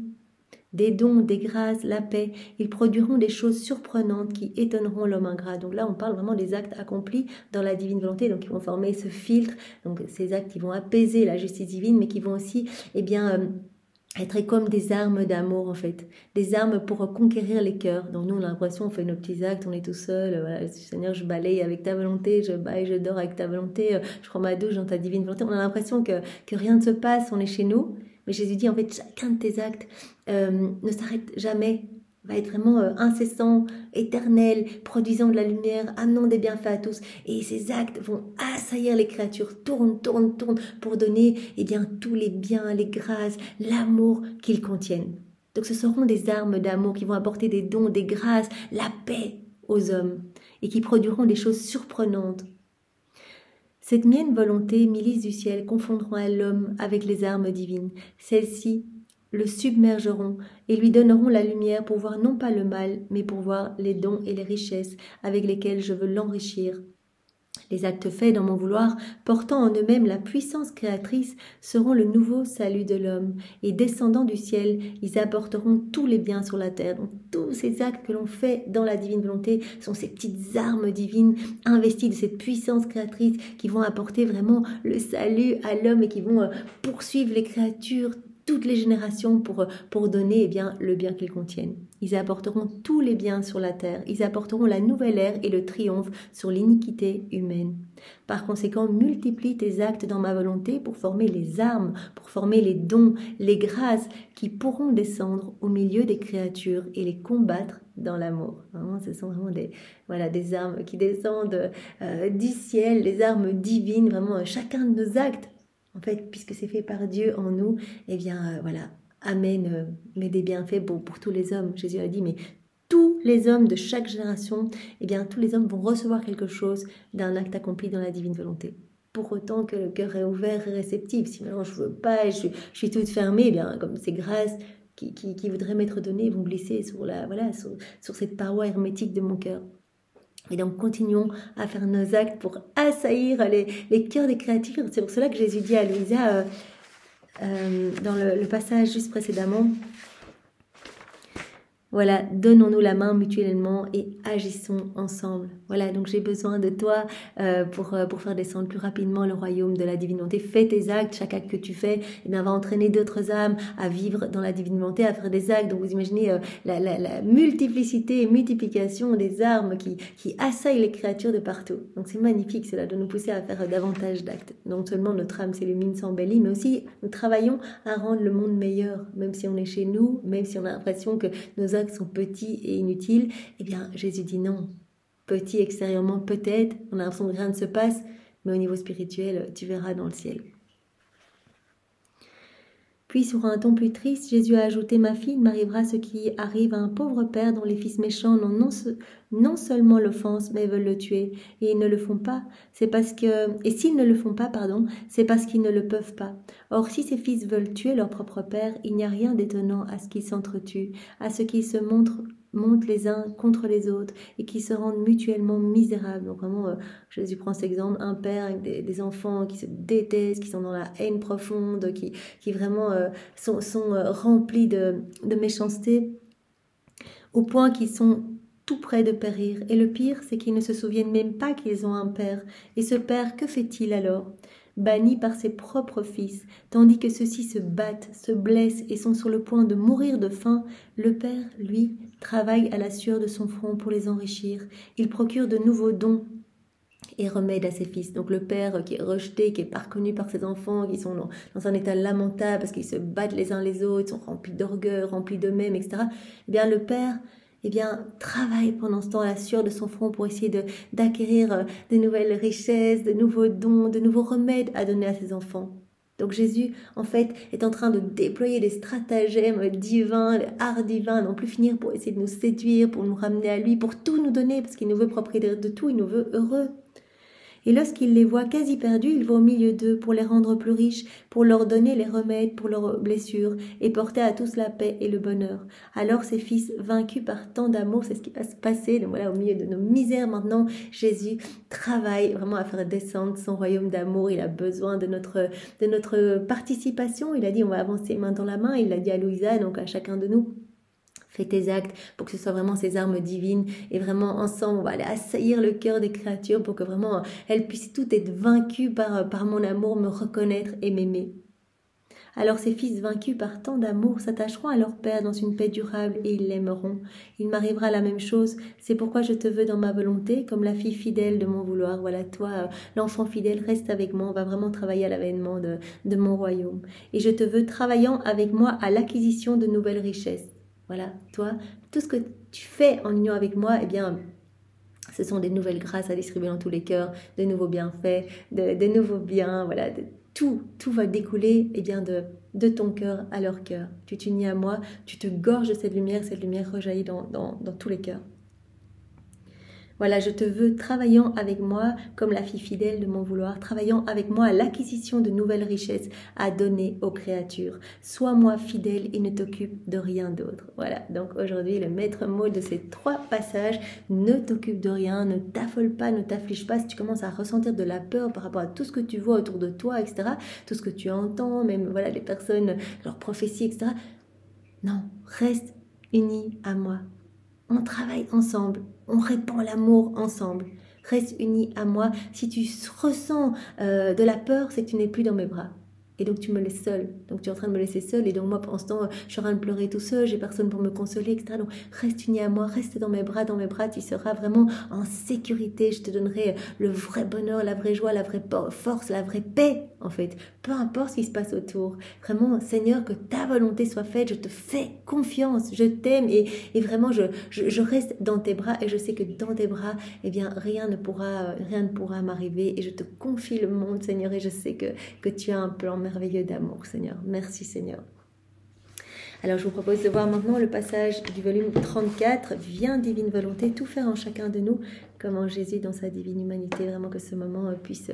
des grâces, la paix. Ils produiront des choses surprenantes qui étonneront l'homme ingrat. Donc là, on parle vraiment des actes accomplis dans la divine volonté. Donc, ils vont former ce filtre. Donc, ces actes qui vont apaiser la justice divine, mais qui vont aussi, être comme des armes d'amour, en fait. Des armes pour conquérir les cœurs. Donc, nous, on a l'impression, on fait nos petits actes, on est tout seul. Voilà, Seigneur, je balaye avec ta volonté, je balaye, je dors avec ta volonté, je prends ma douche dans ta divine volonté. On a l'impression que rien ne se passe, on est chez nous. Mais Jésus dit, en fait, chacun de tes actes ne s'arrête jamais, va être vraiment incessant, éternel, produisant de la lumière, amenant des bienfaits à tous. Et ces actes vont assaillir les créatures, tournent, pour donner tous les biens, les grâces, l'amour qu'ils contiennent. Donc ce seront des armes d'amour qui vont apporter des dons, des grâces, la paix aux hommes et qui produiront des choses surprenantes. Cette mienne volonté, milice du ciel, confondront l'homme avec les armes divines. Celles-ci le submergeront et lui donneront la lumière pour voir non pas le mal, mais pour voir les dons et les richesses avec lesquels je veux l'enrichir. Les actes faits dans mon vouloir, portant en eux-mêmes la puissance créatrice, seront le nouveau salut de l'homme. Et descendant du ciel, ils apporteront tous les biens sur la terre. Donc tous ces actes que l'on fait dans la divine volonté sont ces petites armes divines investies de cette puissance créatrice qui vont apporter vraiment le salut à l'homme et qui vont poursuivre les créatures, toutes les générations pour donner le bien qu'ils contiennent. Ils apporteront tous les biens sur la terre, ils apporteront la nouvelle ère et le triomphe sur l'iniquité humaine. Par conséquent, multiplie tes actes dans ma volonté pour former les armes, pour former les dons, les grâces qui pourront descendre au milieu des créatures et les combattre dans l'amour. Vraiment, ce sont vraiment des armes qui descendent du ciel, des armes divines, vraiment chacun de nos actes. En fait, puisque c'est fait par Dieu en nous, amène des bienfaits pour tous les hommes. Jésus a dit, mais tous les hommes de chaque génération, tous les hommes vont recevoir quelque chose d'un acte accompli dans la divine volonté. Pour autant que le cœur est ouvert et réceptif. Si maintenant je veux pas et je suis toute fermée, comme ces grâces qui voudraient m'être données vont glisser sur cette paroi hermétique de mon cœur. Et donc, continuons à faire nos actes pour assaillir les cœurs des créatures. C'est pour cela que Jésus dit à Louisa, dans le passage juste précédemment, voilà, donnons-nous la main mutuellement et agissons ensemble. Voilà, donc j'ai besoin de toi pour faire descendre plus rapidement le royaume de la divine volonté. Fais tes actes, chaque acte que tu fais va entraîner d'autres âmes à vivre dans la divine volonté, à faire des actes. Donc vous imaginez la multiplicité et multiplication des armes qui assaillent les créatures de partout. Donc c'est magnifique, cela doit nous pousser à faire davantage d'actes. Non seulement notre âme s'illumine, s'embellit, mais aussi nous travaillons à rendre le monde meilleur, même si on est chez nous, même si on a l'impression que nos actes sont petits et inutiles. Jésus dit non. Petit extérieurement peut-être, on a l'impression que rien ne se passe, mais au niveau spirituel, tu verras dans le ciel. Puis sur un ton plus triste, Jésus a ajouté, ma fille, il m'arrivera ce qui arrive à un pauvre père dont les fils méchants n'ont non seulement l'offense, mais veulent le tuer. Et ils ne le font pas, et s'ils ne le font pas, c'est parce qu'ils ne le peuvent pas. Or, si ces fils veulent tuer leur propre père, il n'y a rien d'étonnant à ce qu'ils s'entretuent, à ce qu'ils se montent les uns contre les autres et qui se rendent mutuellement misérables. Donc vraiment, Jésus prend cet exemple, un père avec des enfants qui se détestent, qui sont dans la haine profonde, qui vraiment sont remplis de méchanceté, au point qu'ils sont tout près de périr. Et le pire, c'est qu'ils ne se souviennent même pas qu'ils ont un père. Et ce père, que fait-il alors ? Banni par ses propres fils, tandis que ceux-ci se battent, se blessent et sont sur le point de mourir de faim, le Père, lui, travaille à la sueur de son front pour les enrichir. Il procure de nouveaux dons et remède à ses fils. Donc le père qui est rejeté, qui est pas reconnu par ses enfants, qui sont dans un état lamentable parce qu'ils se battent les uns les autres, sont remplis d'orgueil, remplis d'eux-mêmes, etc. Le père travaille pendant ce temps à la sueur de son front pour essayer d'acquérir de nouvelles richesses, de nouveaux dons, de nouveaux remèdes à donner à ses enfants. Donc Jésus, en fait, est en train de déployer des stratagèmes divins, des arts divins, non plus finir pour essayer de nous séduire, pour nous ramener à lui, pour tout nous donner, parce qu'il nous veut propriétaire de tout, il nous veut heureux. Et lorsqu'il les voit quasi perdus, il va au milieu d'eux pour les rendre plus riches, pour leur donner les remèdes pour leurs blessures et porter à tous la paix et le bonheur. Alors ses fils, vaincus par tant d'amour, c'est ce qui va se passer. Donc voilà, au milieu de nos misères maintenant, Jésus travaille vraiment à faire descendre son royaume d'amour. Il a besoin de notre participation. Il a dit on va avancer main dans la main. Il l'a dit à Louisa, donc à chacun de nous. Fais tes actes pour que ce soit vraiment ces armes divines et vraiment ensemble on va aller assaillir le cœur des créatures pour que vraiment elles puissent toutes être vaincues par mon amour, me reconnaître et m'aimer. Alors ces fils vaincus par tant d'amour s'attacheront à leur père dans une paix durable et ils l'aimeront. Il m'arrivera la même chose, c'est pourquoi je te veux dans ma volonté comme la fille fidèle de mon vouloir. Voilà, toi, l'enfant fidèle, reste avec moi, on va vraiment travailler à l'avènement de mon royaume. Et je te veux travaillant avec moi à l'acquisition de nouvelles richesses. Voilà, toi, tout ce que tu fais en union avec moi, ce sont des nouvelles grâces à distribuer dans tous les cœurs, de nouveaux bienfaits, de nouveaux biens, voilà, tout va découler de ton cœur à leur cœur. Tu t'unis à moi, tu te gorges de cette lumière rejaillit dans tous les cœurs. Voilà, je te veux travaillant avec moi comme la fille fidèle de mon vouloir, travaillant avec moi à l'acquisition de nouvelles richesses à donner aux créatures. Sois moi fidèle et ne t'occupe de rien d'autre. Voilà, donc aujourd'hui, le maître mot de ces 3 passages, ne t'occupe de rien, ne t'affole pas, ne t'afflige pas. Si tu commences à ressentir de la peur par rapport à tout ce que tu vois autour de toi, etc., tout ce que tu entends, même voilà les personnes, leurs prophéties, etc., non, reste unis à moi. On travaille ensemble, on répand l'amour ensemble. Reste unis à moi. Si tu ressens de la peur, c'est que tu n'es plus dans mes bras. Et donc tu me laisses seule. Donc tu es en train de me laisser seule. Et donc moi, pendant ce temps, je suis en train de pleurer tout seul. J'ai personne pour me consoler, etc. Donc reste unis à moi, reste dans mes bras. Dans mes bras, tu seras vraiment en sécurité. Je te donnerai le vrai bonheur, la vraie joie, la vraie force, la vraie paix, en fait. Peu importe ce qui se passe autour. Vraiment, Seigneur, que ta volonté soit faite. Je te fais confiance. Je t'aime. Et vraiment, je reste dans tes bras. Et je sais que dans tes bras, eh bien, rien ne pourra m'arriver. Et je te confie le monde, Seigneur. Et je sais que tu as un plan merveilleux d'amour, Seigneur. Merci, Seigneur. Alors, je vous propose de voir maintenant le passage du volume 34. Viens, divine volonté, tout faire en chacun de nous, comme en Jésus dans sa divine humanité. Vraiment que ce moment puisse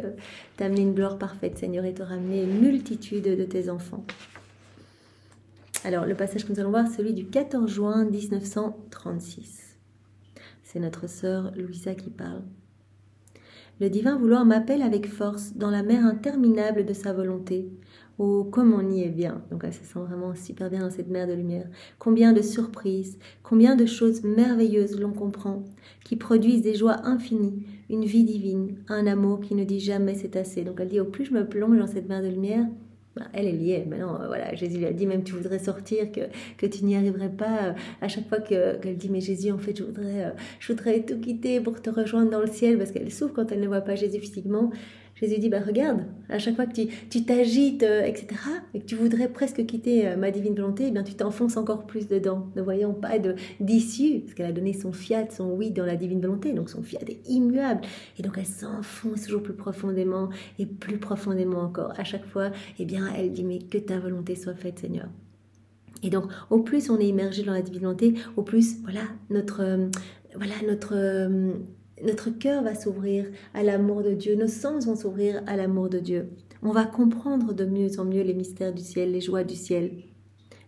t'amener une gloire parfaite, Seigneur, et te ramener une multitude de tes enfants. Alors, le passage que nous allons voir, celui du 14 juin 1936. C'est notre sœur Louisa qui parle. Le divin vouloir m'appelle avec force dans la mer interminable de sa volonté. Oh, comme on y est bien. Donc, elle se sent vraiment super bien dans cette mer de lumière. Combien de surprises, combien de choses merveilleuses l'on comprend, qui produisent des joies infinies, une vie divine, un amour qui ne dit jamais c'est assez. Donc, elle dit, au plus je me plonge dans cette mer de lumière, elle est liée. Maintenant, voilà, Jésus lui a dit, même tu voudrais sortir, que tu n'y arriverais pas. À chaque fois qu'elle dit, mais Jésus, en fait, je voudrais tout quitter pour te rejoindre dans le ciel, parce qu'elle souffre quand elle ne voit pas Jésus physiquement. Jésus dit, regarde, à chaque fois que tu t'agites, etc., et que tu voudrais presque quitter ma divine volonté, eh bien, tu t'enfonces encore plus dedans, ne voyant pas d'issue, parce qu'elle a donné son fiat, son oui dans la divine volonté, donc son fiat est immuable, et donc elle s'enfonce toujours plus profondément, et plus profondément encore. À chaque fois, eh bien, elle dit, mais que ta volonté soit faite, Seigneur. Et donc, au plus on est immergé dans la divine volonté, au plus, voilà, notre cœur va s'ouvrir à l'amour de Dieu, nos sens vont s'ouvrir à l'amour de Dieu. On va comprendre de mieux en mieux les mystères du ciel, les joies du ciel,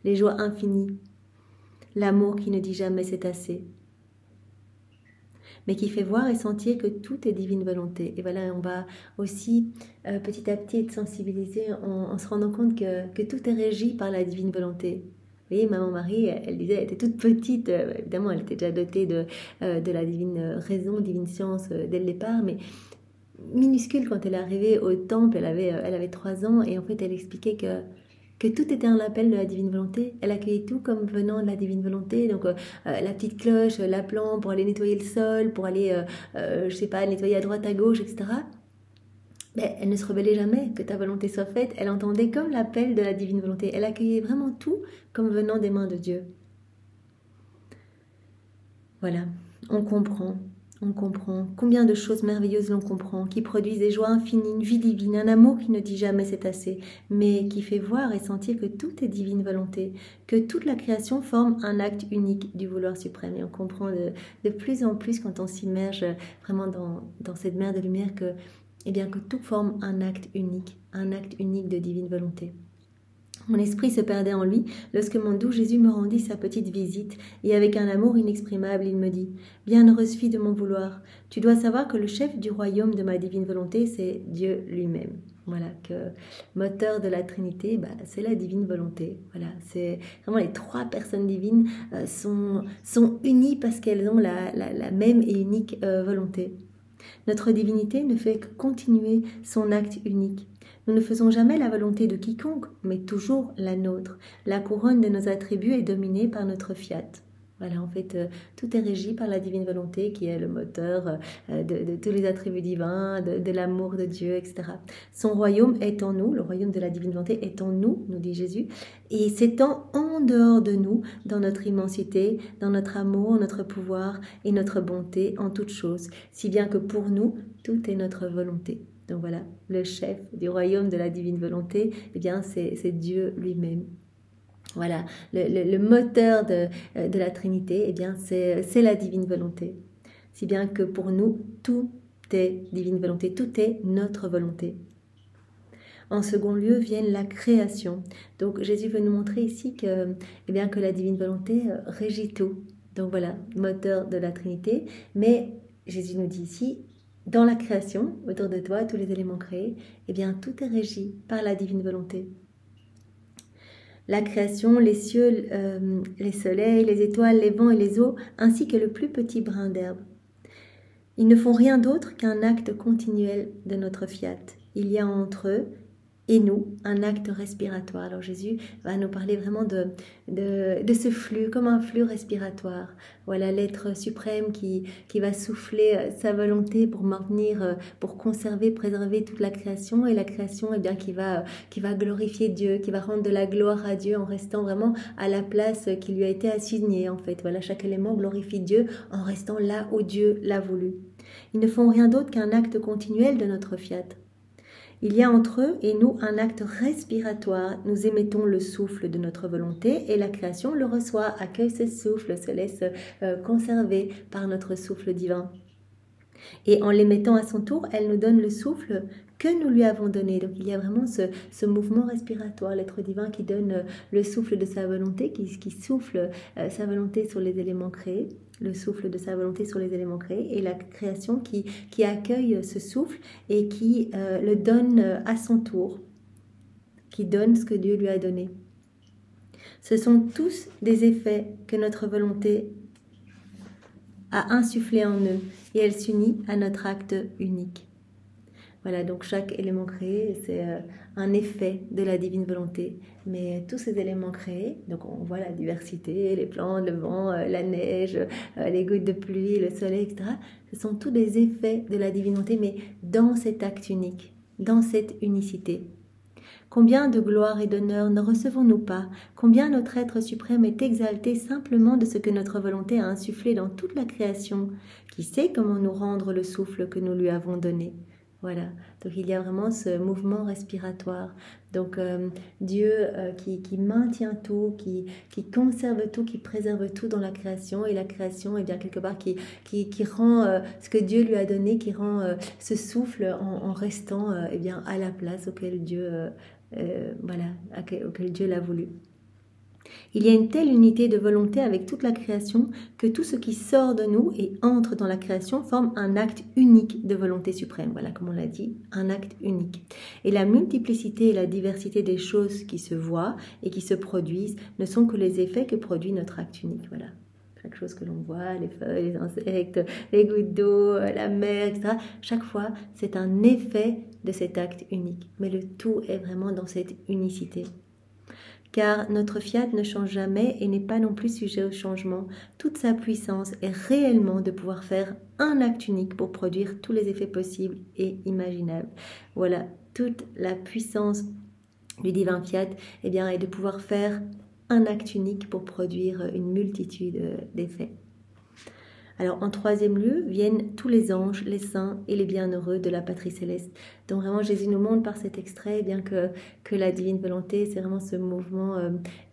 les joies infinies, l'amour qui ne dit jamais c'est assez, mais qui fait voir et sentir que tout est divine volonté. Et voilà, on va aussi petit à petit être sensibilisé en se rendant compte que tout est régi par la divine volonté. Vous voyez, maman Marie, elle disait, elle était toute petite, évidemment, elle était déjà dotée de la divine raison, divine science dès le départ, mais minuscule quand elle est arrivée au temple, elle avait 3 ans, et en fait, elle expliquait que tout était un appel de la divine volonté. Elle accueillait tout comme venant de la divine volonté, donc la petite cloche, l'appelant pour aller nettoyer le sol, pour aller, je sais pas, nettoyer à droite, à gauche, etc., mais elle ne se rebellait jamais, que ta volonté soit faite. Elle entendait comme l'appel de la divine volonté. Elle accueillait vraiment tout comme venant des mains de Dieu. Voilà, on comprend combien de choses merveilleuses l'on comprend, qui produisent des joies infinies, une vie divine, un amour qui ne dit jamais c'est assez, mais qui fait voir et sentir que tout est divine volonté, que toute la création forme un acte unique du vouloir suprême. Et on comprend de plus en plus quand on s'immerge vraiment dans cette mer de lumière que tout forme un acte unique de divine volonté. Mon esprit se perdait en lui lorsque mon doux Jésus me rendit sa petite visite et avec un amour inexprimable, il me dit « Bienheureuse fille de mon vouloir, tu dois savoir que le chef du royaume de ma divine volonté, c'est Dieu lui-même. » Voilà, que moteur de la Trinité, c'est la divine volonté. Voilà, c'est vraiment les 3 personnes divines sont unies parce qu'elles ont la même et unique volonté. Notre divinité ne fait que continuer son acte unique. Nous ne faisons jamais la volonté de quiconque, mais toujours la nôtre. La couronne de nos attributs est dominée par notre fiat. Voilà, en fait, tout est régi par la divine volonté qui est le moteur de tous les attributs divins, de l'amour de Dieu, etc. Son royaume est en nous, le royaume de la divine volonté est en nous, nous dit Jésus, et s'étend en dehors de nous, dans notre immensité, dans notre amour, notre pouvoir et notre bonté en toutes choses, si bien que pour nous, tout est notre volonté. Donc voilà, le chef du royaume de la divine volonté, eh bien c'est Dieu lui-même. Voilà, le moteur de la Trinité, eh bien c'est la divine volonté. Si bien que pour nous, tout est divine volonté, tout est notre volonté. En second lieu, vient la création. Donc Jésus veut nous montrer ici que, eh bien, que la divine volonté régit tout. Donc voilà, moteur de la Trinité. Mais Jésus nous dit ici, dans la création, autour de toi, tous les éléments créés, eh bien, tout est régi par la divine volonté. La création, les cieux, les soleils, les étoiles, les vents et les eaux, ainsi que le plus petit brin d'herbe. Ils ne font rien d'autre qu'un acte continuel de notre fiat. Il y a entre eux et nous un acte respiratoire. Alors Jésus va nous parler vraiment de ce flux, comme un flux respiratoire. Voilà l'être suprême qui va souffler sa volonté pour maintenir, pour conserver, préserver toute la création, et la création eh bien, qui va glorifier Dieu, qui va rendre de la gloire à Dieu en restant vraiment à la place qui lui a été assignée en fait. Voilà, chaque élément glorifie Dieu en restant là où Dieu l'a voulu. Ils ne font rien d'autre qu'un acte continuel de notre fiat. Il y a entre eux et nous un acte respiratoire. Nous émettons le souffle de notre volonté et la création le reçoit, accueille ce souffle, se laisse conserver par notre souffle divin. Et en l'émettant à son tour, elle nous donne le souffle que nous lui avons donné. Donc il y a vraiment ce mouvement respiratoire, l'être divin qui donne le souffle de sa volonté, qui souffle sa volonté sur les éléments créés, le souffle de sa volonté sur les éléments créés, et la création qui accueille ce souffle et qui le donne à son tour, qui donne ce que Dieu lui a donné. Ce sont tous des effets que notre volonté a insufflé en eux, et elle s'unit à notre acte unique. Voilà, donc chaque élément créé, c'est un effet de la divine volonté. Mais tous ces éléments créés, donc on voit la diversité, les plantes, le vent, la neige, les gouttes de pluie, le soleil, etc. Ce sont tous des effets de la divine volonté, mais dans cet acte unique, dans cette unicité. Combien de gloire et d'honneur ne recevons-nous pas? Combien notre être suprême est exalté simplement de ce que notre volonté a insufflé dans toute la création, qui sait comment nous rendre le souffle que nous lui avons donné. Voilà, donc il y a vraiment ce mouvement respiratoire. Donc Dieu qui maintient tout, qui conserve tout, qui préserve tout dans la création, et la création, eh bien, quelque part, qui rend ce que Dieu lui a donné, qui rend ce souffle en restant eh bien, à la place auquel Dieu, auquel Dieu l'a voulu. Il y a une telle unité de volonté avec toute la création que tout ce qui sort de nous et entre dans la création forme un acte unique de volonté suprême. Voilà, comme on l'a dit, un acte unique. Et la multiplicité et la diversité des choses qui se voient et qui se produisent ne sont que les effets que produit notre acte unique. Voilà. Chaque chose que l'on voit, les feuilles, les insectes, les gouttes d'eau, la mer, etc. Chaque fois, c'est un effet de cet acte unique. Mais le tout est vraiment dans cette unicité. Car notre fiat ne change jamais et n'est pas non plus sujet au changement. Toute sa puissance est réellement de pouvoir faire un acte unique pour produire tous les effets possibles et imaginables. Voilà, toute la puissance du divin fiat eh bien, est de pouvoir faire un acte unique pour produire une multitude d'effets. Alors, en troisième lieu, viennent tous les anges, les saints et les bienheureux de la patrie céleste. Donc vraiment, Jésus nous montre par cet extrait eh bien que la divine volonté, c'est vraiment ce mouvement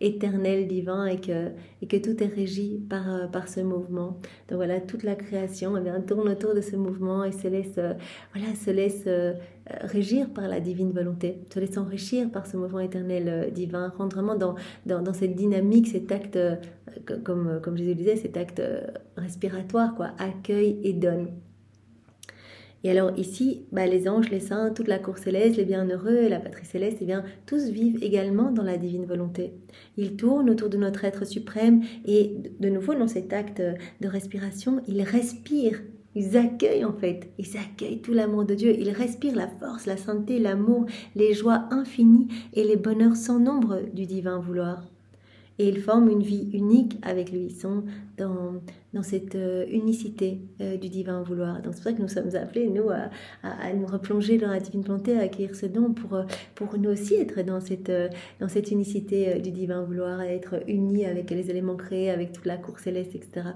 éternel, divin, et que tout est régi par ce mouvement. Donc voilà, toute la création eh bien, tourne autour de ce mouvement et se laisse régir par la divine volonté, se laisse enrichir par ce mouvement éternel divin, rentre vraiment dans cette dynamique, cet acte, comme Jésus disait, cet acte respiratoire, quoi, accueille et donne. Et alors ici, les anges, les saints, toute la cour céleste, les bienheureux et la patrie céleste, eh bien, tous vivent également dans la divine volonté. Ils tournent autour de notre être suprême et de nouveau dans cet acte de respiration, ils respirent. Ils accueillent en fait, ils accueillent tout l'amour de Dieu, ils respirent la force, la sainteté, l'amour, les joies infinies et les bonheurs sans nombre du divin vouloir. Et ils forment une vie unique avec lui, ils sont dans cette unicité du divin vouloir. Donc c'est pour ça que nous sommes appelés, nous, à nous replonger dans la divine volonté, à accueillir ce don pour nous aussi être dans cette unicité du divin vouloir, à être unis avec les éléments créés, avec toute la cour céleste, etc.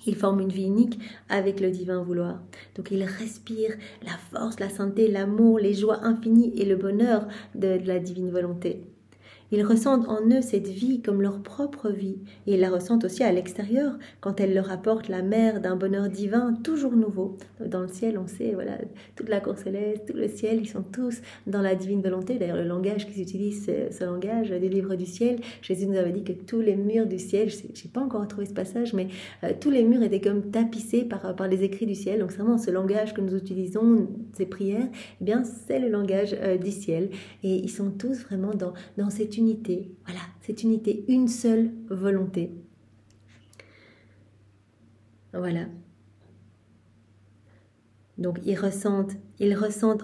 Ils forment une vie unique avec le divin vouloir. Donc ils respirent la force, la sainteté, l'amour, les joies infinies et le bonheur de la divine volonté. Ils ressentent en eux cette vie comme leur propre vie, et ils la ressentent aussi à l'extérieur, quand elle leur apporte la mer d'un bonheur divin toujours nouveau. Dans le ciel, on sait, voilà, toute la cour céleste, tout le ciel, ils sont tous dans la divine volonté. D'ailleurs, le langage qu'ils utilisent, c'est ce langage des livres du ciel. Jésus nous avait dit que tous les murs du ciel, je n'ai pas encore retrouvé ce passage, mais tous les murs étaient comme tapissés par les écrits du ciel. Donc c'est vraiment ce langage que nous utilisons, ces prières, eh bien c'est le langage du ciel. Et ils sont tous vraiment dans cette unité, voilà, cette unité, une seule volonté. Voilà. Donc ils ressentent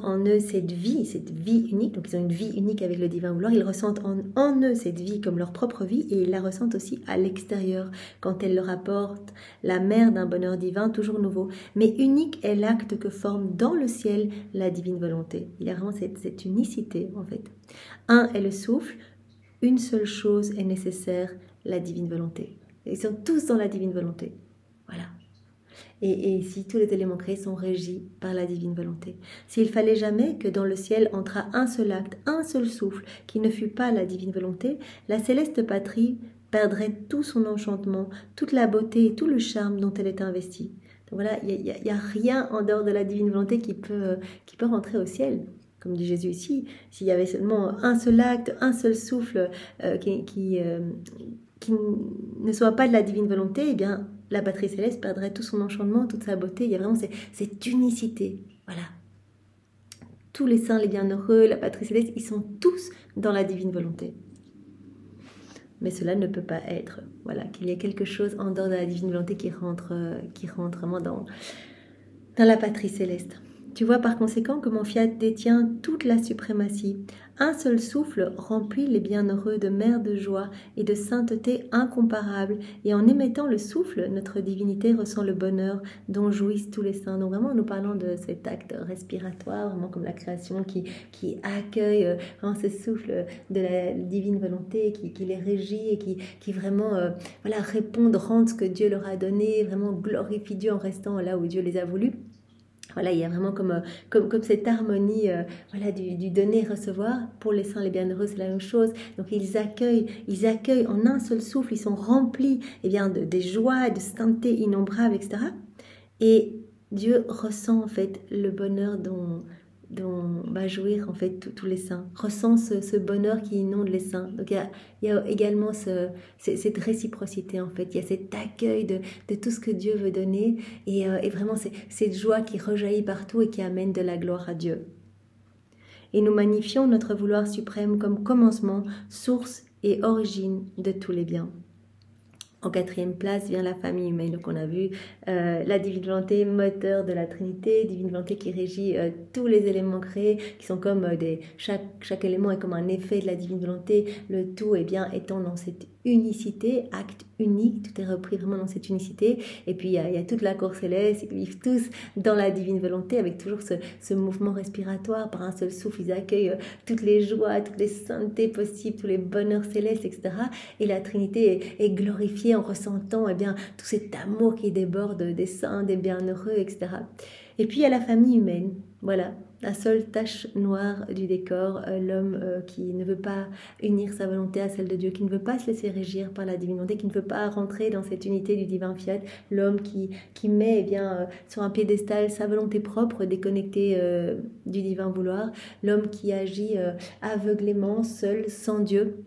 en eux cette vie unique, donc ils ont une vie unique avec le divin vouloir, ils ressentent en eux cette vie comme leur propre vie et ils la ressentent aussi à l'extérieur quand elle leur apporte la mer d'un bonheur divin toujours nouveau. Mais unique est l'acte que forme dans le ciel la divine volonté. Il y a vraiment cette unicité en fait. Un est le souffle, une seule chose est nécessaire, la divine volonté. Ils sont tous dans la divine volonté. Voilà. Et ici, tous les éléments créés sont régis par la divine volonté. S'il fallait jamais que dans le ciel entrât un seul acte, un seul souffle, qui ne fût pas la divine volonté, la céleste patrie perdrait tout son enchantement, toute la beauté et tout le charme dont elle est investie. Donc voilà, il y a rien en dehors de la divine volonté qui peut rentrer au ciel. Comme dit Jésus ici, s'il y avait seulement un seul acte, un seul souffle qui ne soit pas de la divine volonté, eh bien, la patrie céleste perdrait tout son enchantement, toute sa beauté. Il y a vraiment cette unicité. Voilà. Tous les saints, les bienheureux, la patrie céleste, ils sont tous dans la divine volonté. Mais cela ne peut pas être. Voilà, qu'il y ait quelque chose en dehors de la divine volonté qui rentre vraiment dans la patrie céleste. Tu vois par conséquent que mon fiat détient toute la suprématie. Un seul souffle remplit les bienheureux de mer de joie et de sainteté incomparable. Et en émettant le souffle, notre divinité ressent le bonheur dont jouissent tous les saints. Donc vraiment, nous parlons de cet acte respiratoire, vraiment comme la création qui accueille vraiment ce souffle de la divine volonté, qui les régit et qui vraiment répondent, rendent ce que Dieu leur a donné, vraiment glorifie Dieu en restant là où Dieu les a voulu. Voilà, il y a vraiment comme cette harmonie du donner-recevoir. Pour les saints, les bienheureux, c'est la même chose. Donc ils accueillent en un seul souffle, ils sont remplis des joies, de sainteté innombrables, etc. Et Dieu ressent en fait le bonheur dont va jouir en fait tous les saints, ressent ce bonheur qui inonde les saints. Donc il y a également cette réciprocité en fait, il y a cet accueil de tout ce que Dieu veut donner et vraiment cette joie qui rejaillit partout et qui amène de la gloire à Dieu. Et nous magnifions notre vouloir suprême comme commencement, source et origine de tous les biens. En quatrième place vient la famille humaine. Donc on a vu la divine volonté, moteur de la Trinité, divine volonté qui régit tous les éléments créés, qui sont comme chaque élément est comme un effet de la divine volonté, le tout étant dans cette unicité, acte unique, tout est repris vraiment dans cette unicité. Et puis il y a toute la cour céleste, ils vivent tous dans la divine volonté avec toujours ce mouvement respiratoire. Par un seul souffle, ils accueillent toutes les joies, toutes les saintetés possibles, tous les bonheurs célestes, etc. Et la Trinité est glorifiée en ressentant tout cet amour qui déborde des saints, des bienheureux, etc. Et puis il y a la famille humaine, voilà, la seule tache noire du décor, l'homme qui ne veut pas unir sa volonté à celle de Dieu, qui ne veut pas se laisser régir par la divine volonté, qui ne veut pas rentrer dans cette unité du divin fiat, l'homme qui met sur un piédestal sa volonté propre, déconnectée du divin vouloir, l'homme qui agit aveuglément, seul, sans Dieu.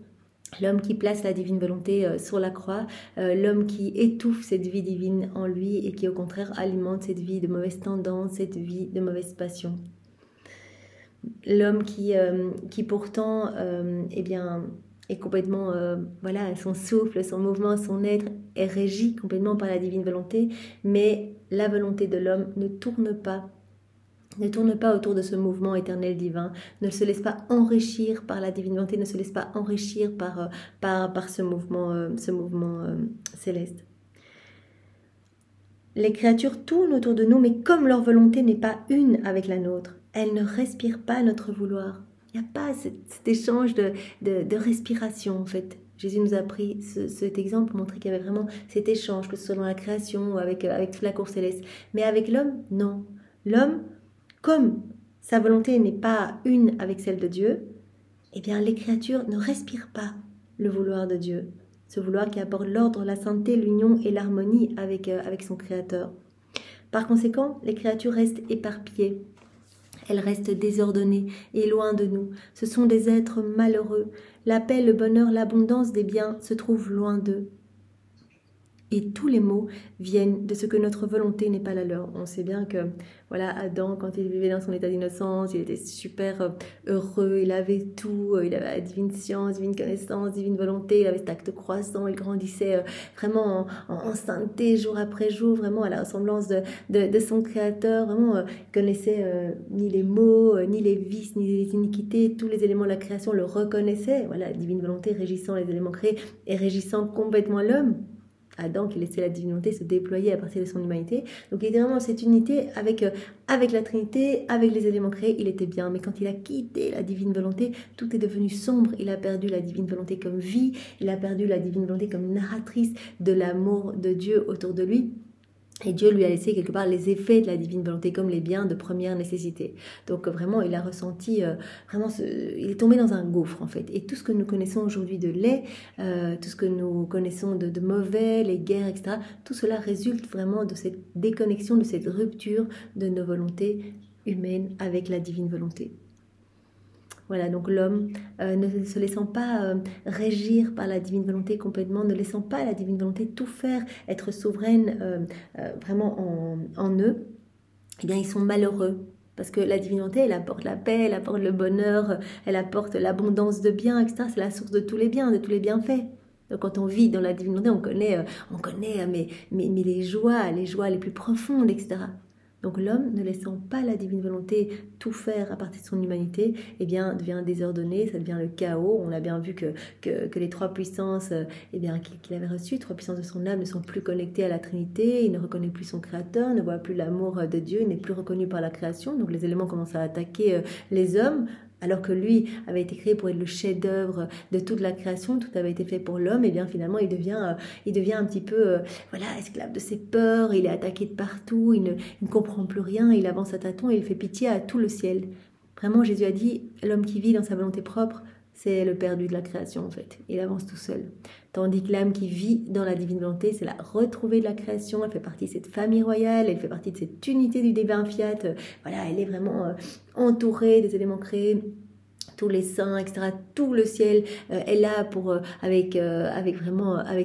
L'homme qui place la divine volonté sur la croix, l'homme qui étouffe cette vie divine en lui et qui au contraire alimente cette vie de mauvaise tendance, cette vie de mauvaise passion. L'homme qui pourtant est complètement, son souffle, son mouvement, son être est régi complètement par la divine volonté, mais la volonté de l'homme ne tourne pas autour de ce mouvement éternel divin, ne se laisse pas enrichir par la divine volonté, ne se laisse pas enrichir par ce mouvement céleste. Les créatures tournent autour de nous, mais comme leur volonté n'est pas une avec la nôtre, elles ne respirent pas notre vouloir. Il n'y a pas cet échange de respiration en fait. Jésus nous a pris cet exemple pour montrer qu'il y avait vraiment cet échange, que ce soit dans la création ou avec toute la cour céleste. Mais avec l'homme, non. L'homme, comme sa volonté n'est pas une avec celle de Dieu, eh bien les créatures ne respirent pas le vouloir de Dieu. Ce vouloir qui apporte l'ordre, la sainteté, l'union et l'harmonie avec son Créateur. Par conséquent, les créatures restent éparpillées. Elles restent désordonnées et loin de nous. Ce sont des êtres malheureux. La paix, le bonheur, l'abondance des biens se trouvent loin d'eux. Et tous les maux viennent de ce que notre volonté n'est pas la leur. On sait bien que, voilà, Adam, quand il vivait dans son état d'innocence, il était super heureux, il avait tout, il avait la divine science, divine connaissance, divine volonté, il avait cet acte croissant, il grandissait vraiment en sainteté jour après jour, vraiment à la ressemblance de son Créateur, vraiment, il connaissait ni les maux, ni les vices, ni les iniquités, tous les éléments de la création le reconnaissaient, voilà, la divine volonté régissant les éléments créés et régissant complètement l'homme. Adam qui laissait la divinité se déployer à partir de son humanité. Donc il était vraiment dans cette unité avec la Trinité, avec les éléments créés, il était bien. Mais quand il a quitté la divine volonté, tout est devenu sombre. Il a perdu la divine volonté comme vie, il a perdu la divine volonté comme narratrice de l'amour de Dieu autour de lui. Et Dieu lui a laissé quelque part les effets de la divine volonté comme les biens de première nécessité. Donc vraiment, il a ressenti, il est tombé dans un gouffre en fait. Et tout ce que nous connaissons aujourd'hui de laid, tout ce que nous connaissons de mauvais, les guerres, etc., tout cela résulte vraiment de cette déconnexion, de cette rupture de nos volontés humaines avec la divine volonté. Voilà, donc l'homme ne se laissant pas régir par la divine volonté complètement, ne laissant pas la divine volonté tout faire, être souveraine vraiment en eux, eh bien ils sont malheureux. Parce que la divine volonté, elle apporte la paix, elle apporte le bonheur, elle apporte l'abondance de biens, etc. C'est la source de tous les biens, de tous les bienfaits. Donc quand on vit dans la divine volonté, on connaît mais les joies les plus profondes, etc. Donc l'homme, ne laissant pas la divine volonté tout faire à partir de son humanité, eh bien devient désordonné, ça devient le chaos. On a bien vu que les trois puissances qu'il avait reçues, trois puissances de son âme, ne sont plus connectées à la Trinité, il ne reconnaît plus son Créateur, ne voit plus l'amour de Dieu, il n'est plus reconnu par la création. Donc les éléments commencent à attaquer les hommes, alors que lui avait été créé pour être le chef-d'œuvre de toute la création, tout avait été fait pour l'homme, et bien finalement il devient un petit peu esclave de ses peurs, il est attaqué de partout, il ne comprend plus rien, il avance à tâtons et il fait pitié à tout le ciel. Vraiment, Jésus a dit, l'homme qui vit dans sa volonté propre, c'est le perdu de la création en fait, il avance tout seul. Tandis que l'âme qui vit dans la divine volonté, c'est la retrouvée de la création, elle fait partie de cette famille royale, elle fait partie de cette unité du divin fiat, elle est vraiment entourée des éléments créés, tous les saints, etc., tout le ciel est là pour, avec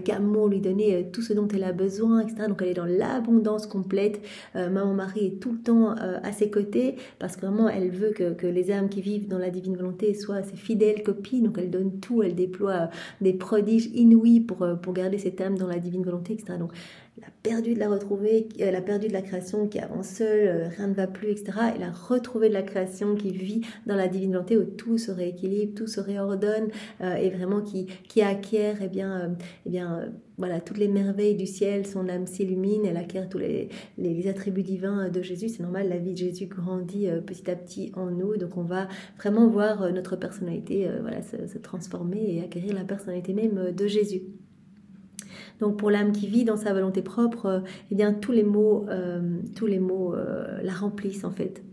amour, lui donner tout ce dont elle a besoin, etc. Donc elle est dans l'abondance complète. Maman Marie est tout le temps à ses côtés, parce que vraiment elle veut que les âmes qui vivent dans la divine volonté soient ses fidèles copies. Donc elle donne tout, elle déploie des prodiges inouïs pour garder cette âme dans la divine volonté, etc. Donc elle a perdu de la retrouver, elle a perdu de la création qui avance seule, rien ne va plus, etc. Elle a retrouvé de la création qui vit dans la divine volonté où tout se rééquilibre, tout se réordonne et vraiment qui acquiert toutes les merveilles du ciel. Son âme s'illumine, elle acquiert tous les attributs divins de Jésus. C'est normal, la vie de Jésus grandit petit à petit en nous, donc on va vraiment voir notre personnalité se transformer et acquérir la personnalité même de Jésus. Donc pour l'âme qui vit dans sa volonté propre, tous les mots la remplissent en fait.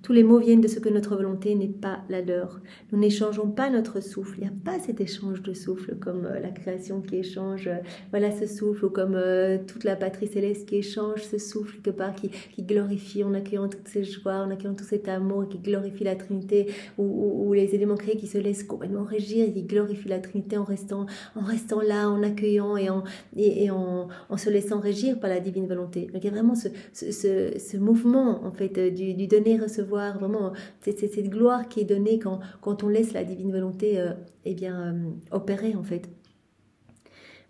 Tous les mots viennent de ce que notre volonté n'est pas la leur. Nous n'échangeons pas notre souffle. Il n'y a pas cet échange de souffle comme la création qui échange ce souffle, ou comme toute la patrie céleste qui échange ce souffle quelque part, qui glorifie en accueillant toutes ces joies, en accueillant tout cet amour, qui glorifie la Trinité, ou les éléments créés qui se laissent complètement régir, et qui glorifient la Trinité en restant là, en accueillant et en se laissant régir par la divine volonté. Donc il y a vraiment ce mouvement en fait du donner-recevoir, vraiment cette gloire qui est donnée quand on laisse la divine volonté opérer en fait.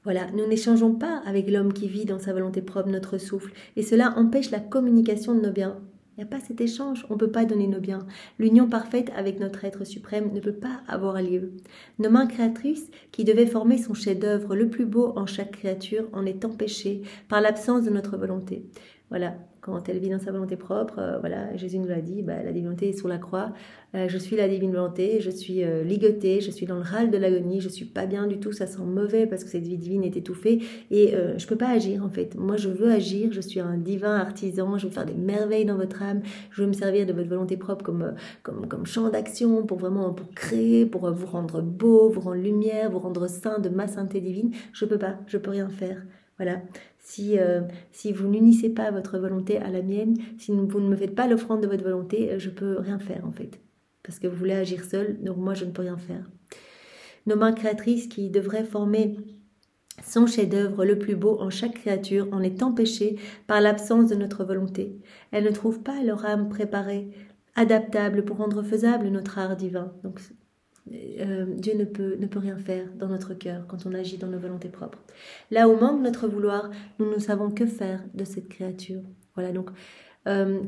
Voilà, nous n'échangeons pas avec l'homme qui vit dans sa volonté propre notre souffle, et cela empêche la communication de nos biens. Il n'y a pas cet échange, on ne peut pas donner nos biens. L'union parfaite avec notre être suprême ne peut pas avoir lieu. Nos mains créatrices, qui devaient former son chef-d'œuvre le plus beau en chaque créature, en est empêchées par l'absence de notre volonté. Voilà, quand elle vit dans sa volonté propre, voilà, Jésus nous l'a dit, la divinité est sur la croix, je suis la divine volonté, je suis ligotée, je suis dans le râle de l'agonie, je suis pas bien du tout, ça sent mauvais parce que cette vie divine est étouffée et je peux pas agir en fait. Moi je veux agir, je suis un divin artisan, je veux faire des merveilles dans votre âme, je veux me servir de votre volonté propre comme champ d'action pour créer, pour vous rendre beau, vous rendre lumière, vous rendre saint de ma sainteté divine. Je peux pas, je peux rien faire. Voilà. Si vous n'unissez pas votre volonté à la mienne, si vous ne me faites pas l'offrande de votre volonté, je peux rien faire en fait. Parce que vous voulez agir seul, donc moi je ne peux rien faire. Nos mains créatrices qui devraient former son chef-d'œuvre le plus beau en chaque créature en est empêchée par l'absence de notre volonté. Elles ne trouvent pas leur âme préparée, adaptable pour rendre faisable notre art divin. Donc Dieu ne peut rien faire dans notre cœur quand on agit dans nos volontés propres. Là où manque notre vouloir, nous ne savons que faire de cette créature. Voilà, donc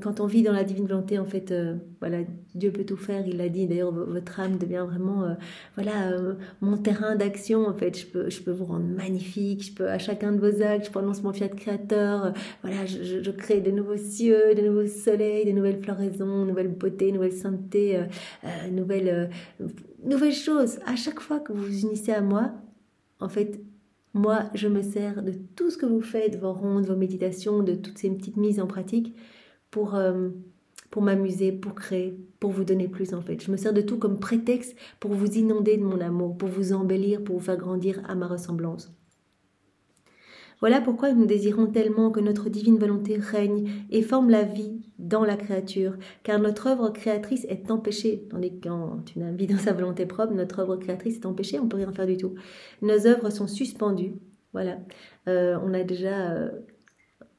quand on vit dans la divine volonté, en fait, voilà, Dieu peut tout faire, il l'a dit, d'ailleurs, votre âme devient vraiment, mon terrain d'action, en fait, je peux vous rendre magnifique, je peux, à chacun de vos actes, je prononce mon fiat créateur, voilà, je crée de nouveaux cieux, de nouveaux soleils, de nouvelles floraisons, nouvelle beauté, nouvelle sainteté, nouvelles choses. À chaque fois que vous vous unissez à moi, en fait, moi, je me sers de tout ce que vous faites, vos rondes, vos méditations, de toutes ces petites mises en pratique, pour m'amuser, pour créer, pour vous donner plus en fait. Je me sers de tout comme prétexte pour vous inonder de mon amour, pour vous embellir, pour vous faire grandir à ma ressemblance. Voilà pourquoi nous désirons tellement que notre divine volonté règne et forme la vie dans la créature, car notre œuvre créatrice est empêchée. Tandis que quand une âme vit dans sa volonté propre, notre œuvre créatrice est empêchée, on ne peut rien faire du tout. Nos œuvres sont suspendues. Voilà. On a déjà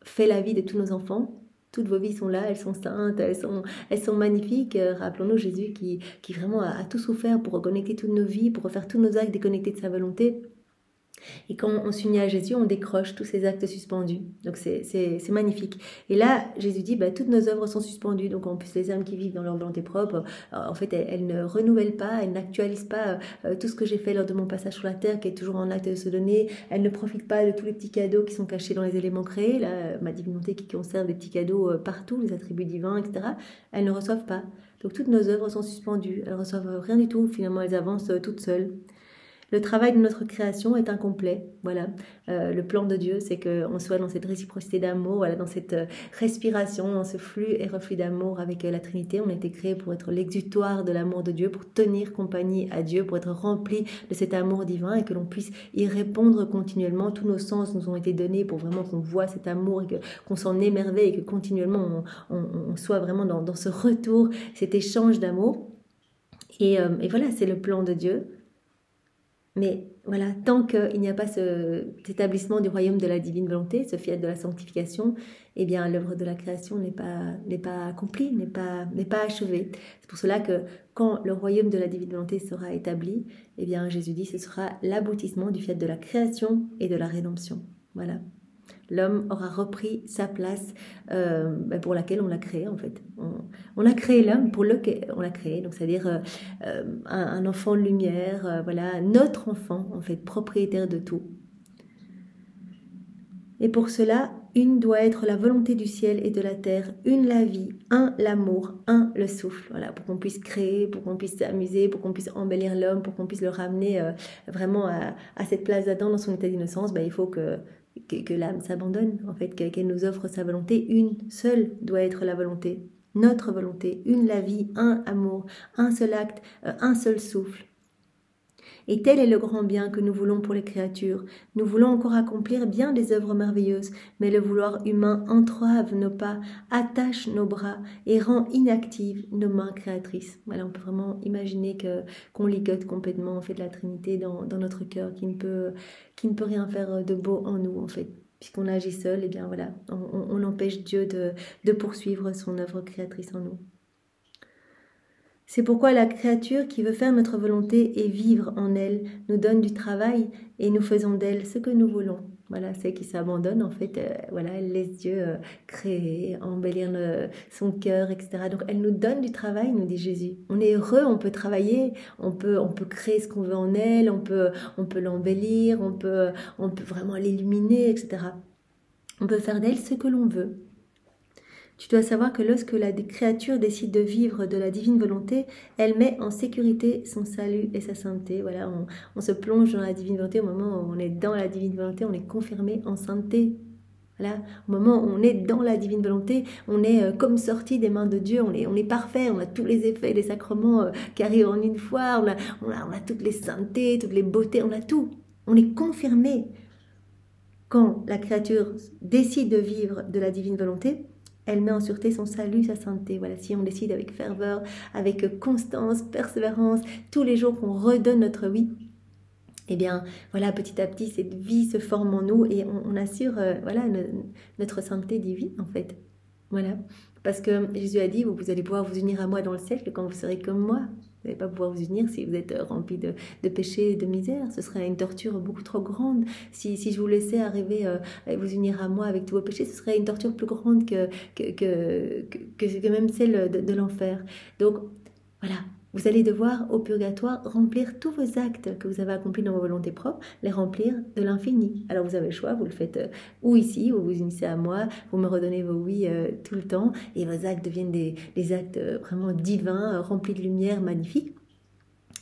fait la vie de tous nos enfants. Toutes vos vies sont là, elles sont saintes, elles sont magnifiques. Rappelons-nous Jésus qui vraiment a tout souffert pour reconnecter toutes nos vies, pour refaire tous nos actes déconnectés de sa volonté. Et quand on s'unit à Jésus, on décroche tous ces actes suspendus. Donc c'est magnifique. Et là, Jésus dit, toutes nos œuvres sont suspendues. Donc en plus, les âmes qui vivent dans leur volonté propre, en fait, elles ne renouvellent pas, elles n'actualisent pas tout ce que j'ai fait lors de mon passage sur la terre, qui est toujours en acte de se donner. Elles ne profitent pas de tous les petits cadeaux qui sont cachés dans les éléments créés. Là, ma divinité qui conserve les petits cadeaux partout, les attributs divins, etc. Elles ne reçoivent pas. Donc toutes nos œuvres sont suspendues. Elles ne reçoivent rien du tout. Finalement, elles avancent toutes seules. Le travail de notre création est incomplet. Voilà, le plan de Dieu, c'est qu'on soit dans cette réciprocité d'amour, voilà, dans cette respiration, dans ce flux et reflux d'amour avec la Trinité. On a été créé pour être l'exutoire de l'amour de Dieu, pour tenir compagnie à Dieu, pour être rempli de cet amour divin et que l'on puisse y répondre continuellement. Tous nos sens nous ont été donnés pour vraiment qu'on voit cet amour et qu'on s'en émerveille et que continuellement on soit vraiment dans ce retour, cet échange d'amour. Et voilà, c'est le plan de Dieu. Mais voilà, tant qu'il n'y a pas cet établissement du royaume de la divine volonté, ce fiat de la sanctification, eh bien l'œuvre de la création n'est pas accomplie, n'est pas achevée. C'est pour cela que quand le royaume de la divine volonté sera établi, eh bien Jésus dit que ce sera l'aboutissement du fiat de la création et de la rédemption. Voilà. L'homme aura repris sa place pour laquelle on l'a créé en fait. On a créé l'homme pour lequel on l'a créé, donc c'est-à-dire un enfant de lumière, voilà, notre enfant en fait, propriétaire de tout. Et pour cela, une doit être la volonté du ciel et de la terre, une la vie, un l'amour, un le souffle. Voilà, pour qu'on puisse créer, pour qu'on puisse s'amuser, pour qu'on puisse embellir l'homme, pour qu'on puisse le ramener vraiment à cette place d'Adam dans son état d'innocence, il faut que l'âme s'abandonne, en fait, qu'elle nous offre sa volonté. Une seule doit être la volonté, notre volonté, une la vie, un amour, un seul acte, un seul souffle. Et tel est le grand bien que nous voulons pour les créatures. Nous voulons encore accomplir bien des œuvres merveilleuses, mais le vouloir humain entrave nos pas, attache nos bras et rend inactives nos mains créatrices. Voilà, on peut vraiment imaginer qu'on ligote complètement en fait la Trinité dans notre cœur, qui ne peut rien faire de beau en nous en fait. Puisqu'on agit seul, eh bien voilà, on empêche Dieu de poursuivre son œuvre créatrice en nous. C'est pourquoi la créature qui veut faire notre volonté et vivre en elle nous donne du travail et nous faisons d'elle ce que nous voulons. Voilà, celle qui s'abandonne, en fait, elle laisse Dieu créer, embellir son cœur, etc. Donc, elle nous donne du travail, nous dit Jésus. On est heureux, on peut travailler, on peut créer ce qu'on veut en elle, on peut l'embellir, on peut vraiment l'illuminer, etc. On peut faire d'elle ce que l'on veut. Tu dois savoir que lorsque la créature décide de vivre de la divine volonté, elle met en sécurité son salut et sa sainteté. Voilà, on se plonge dans la divine volonté. Au moment où on est dans la divine volonté, on est confirmé en sainteté. Voilà, au moment où on est dans la divine volonté, on est comme sorti des mains de Dieu, on est parfait, on a tous les effets, les sacrements qui arrivent en une fois, on a toutes les saintetés, toutes les beautés, on a tout. On est confirmé. Quand la créature décide de vivre de la divine volonté, elle met en sûreté son salut, sa sainteté. Voilà, si on décide avec ferveur, avec constance, persévérance, tous les jours qu'on redonne notre oui, eh bien, voilà, petit à petit, cette vie se forme en nous et on assure, voilà, notre sainteté divine, en fait. Voilà, parce que Jésus a dit, vous allez pouvoir vous unir à moi dans le ciel que quand vous serez comme moi. Vous n'allez pas pouvoir vous unir si vous êtes rempli de péché et de misère. Ce serait une torture beaucoup trop grande. Si je vous laissais arriver vous unir à moi avec tous vos péchés, ce serait une torture plus grande que même celle de l'enfer. Donc, voilà. Vous allez devoir, au purgatoire, remplir tous vos actes que vous avez accomplis dans vos volontés propres, les remplir de l'infini. Alors vous avez le choix, vous le faites ou ici, vous vous unissez à moi, vous me redonnez vos oui tout le temps, et vos actes deviennent des actes vraiment divins, remplis de lumière, magnifiques.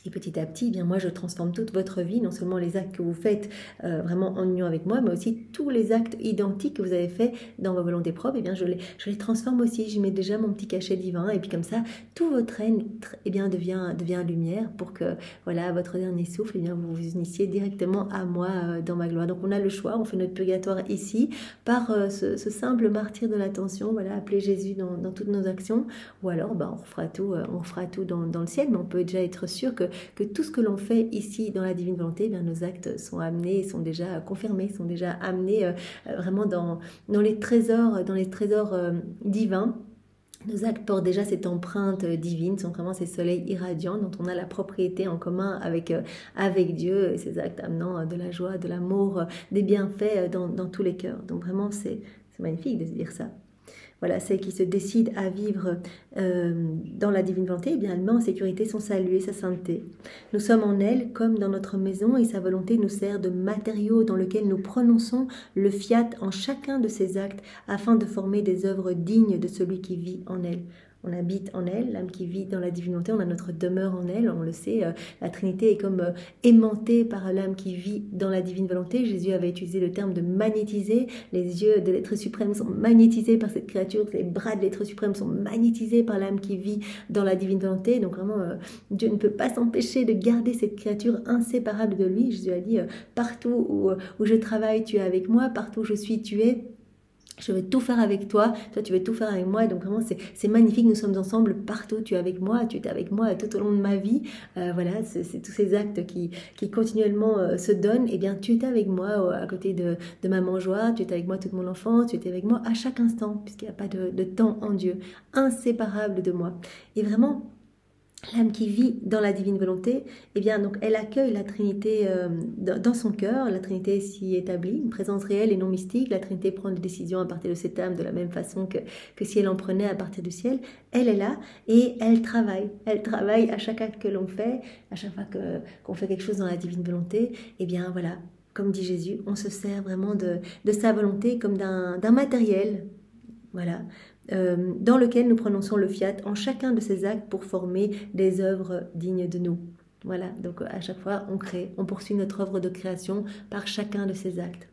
Et petit à petit, eh bien moi je transforme toute votre vie, non seulement les actes que vous faites vraiment en union avec moi, mais aussi tous les actes identiques que vous avez faits dans vos volontés propres, eh bien je les transforme aussi, j'y mets déjà mon petit cachet divin, et puis comme ça, tout votre être eh bien, devient lumière pour que voilà, votre dernier souffle, eh bien, vous vous unissiez directement à moi dans ma gloire. Donc on a le choix, on fait notre purgatoire ici, par ce simple martyre de l'attention, voilà, appeler Jésus dans toutes nos actions, ou alors on refera tout dans le ciel, mais on peut déjà être sûr que tout ce que l'on fait ici dans la divine volonté, eh bien, nos actes sont amenés, sont déjà confirmés, sont déjà amenés vraiment dans les trésors divins. Nos actes portent déjà cette empreinte divine, sont vraiment ces soleils irradiants dont on a la propriété en commun avec Dieu, et ces actes amenant de la joie, de l'amour, des bienfaits dans tous les cœurs. Donc vraiment, c'est magnifique de se dire ça. Voilà, celle qui se décide à vivre dans la divine volonté, eh bien, elle met en sécurité son salut et sa sainteté. Nous sommes en elle comme dans notre maison et sa volonté nous sert de matériau dans lequel nous prononçons le fiat en chacun de ses actes afin de former des œuvres dignes de celui qui vit en elle. On habite en elle, l'âme qui vit dans la divine volonté, on a notre demeure en elle, on le sait, la Trinité est comme aimantée par l'âme qui vit dans la divine volonté. Jésus avait utilisé le terme de magnétiser, les yeux de l'être suprême sont magnétisés par cette créature, les bras de l'être suprême sont magnétisés par l'âme qui vit dans la divine volonté. Donc vraiment, Dieu ne peut pas s'empêcher de garder cette créature inséparable de lui. Jésus a dit, partout où je travaille, tu es avec moi, partout où je suis, tu es. Je vais tout faire avec toi, toi tu veux tout faire avec moi, et donc vraiment c'est magnifique, nous sommes ensemble partout, tu es avec moi, tu es avec moi tout au long de ma vie, voilà, c'est tous ces actes qui continuellement se donnent, et eh bien tu es avec moi à côté de ma mangeoire, tu es avec moi toute mon enfance, tu es avec moi à chaque instant, puisqu'il n'y a pas de temps en Dieu, inséparable de moi, et vraiment l'âme qui vit dans la divine volonté, eh bien, donc, elle accueille la Trinité dans son cœur. La Trinité s'y établit, une présence réelle et non mystique. La Trinité prend des décisions à partir de cette âme de la même façon que si elle en prenait à partir du ciel. Elle est là et elle travaille. Elle travaille à chaque acte que l'on fait, à chaque fois qu'on fait quelque chose dans la divine volonté. Eh bien, voilà, comme dit Jésus, on se sert vraiment de sa volonté comme d'un matériel. Voilà. Dans lequel nous prononçons le fiat en chacun de ces actes pour former des œuvres dignes de nous. Voilà, donc à chaque fois on crée, on poursuit notre œuvre de création par chacun de ces actes.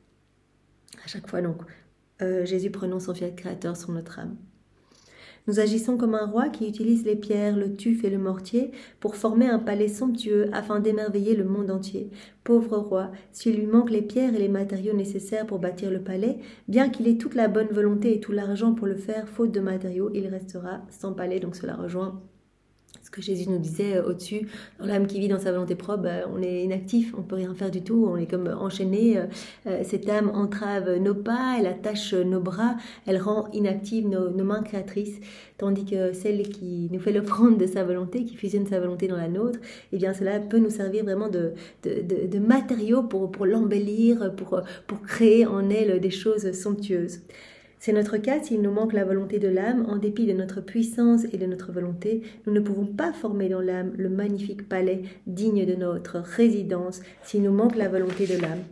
À chaque fois donc, Jésus prononce son fiat créateur sur notre âme. Nous agissons comme un roi qui utilise les pierres, le tuf et le mortier pour former un palais somptueux afin d'émerveiller le monde entier. Pauvre roi, s'il lui manque les pierres et les matériaux nécessaires pour bâtir le palais, bien qu'il ait toute la bonne volonté et tout l'argent pour le faire, faute de matériaux, il restera sans palais. Donc cela rejoint ce que Jésus nous disait au-dessus, dans l'âme qui vit dans sa volonté propre, on est inactif, on ne peut rien faire du tout, on est comme enchaîné, cette âme entrave nos pas, elle attache nos bras, elle rend inactives nos mains créatrices, tandis que celle qui nous fait l'offrande de sa volonté, qui fusionne sa volonté dans la nôtre, eh bien cela peut nous servir vraiment de matériaux pour l'embellir, pour créer en elle des choses somptueuses. C'est notre cas s'il nous manque la volonté de l'âme, en dépit de notre puissance et de notre volonté, nous ne pouvons pas former dans l'âme le magnifique palais digne de notre résidence s'il nous manque la volonté de l'âme.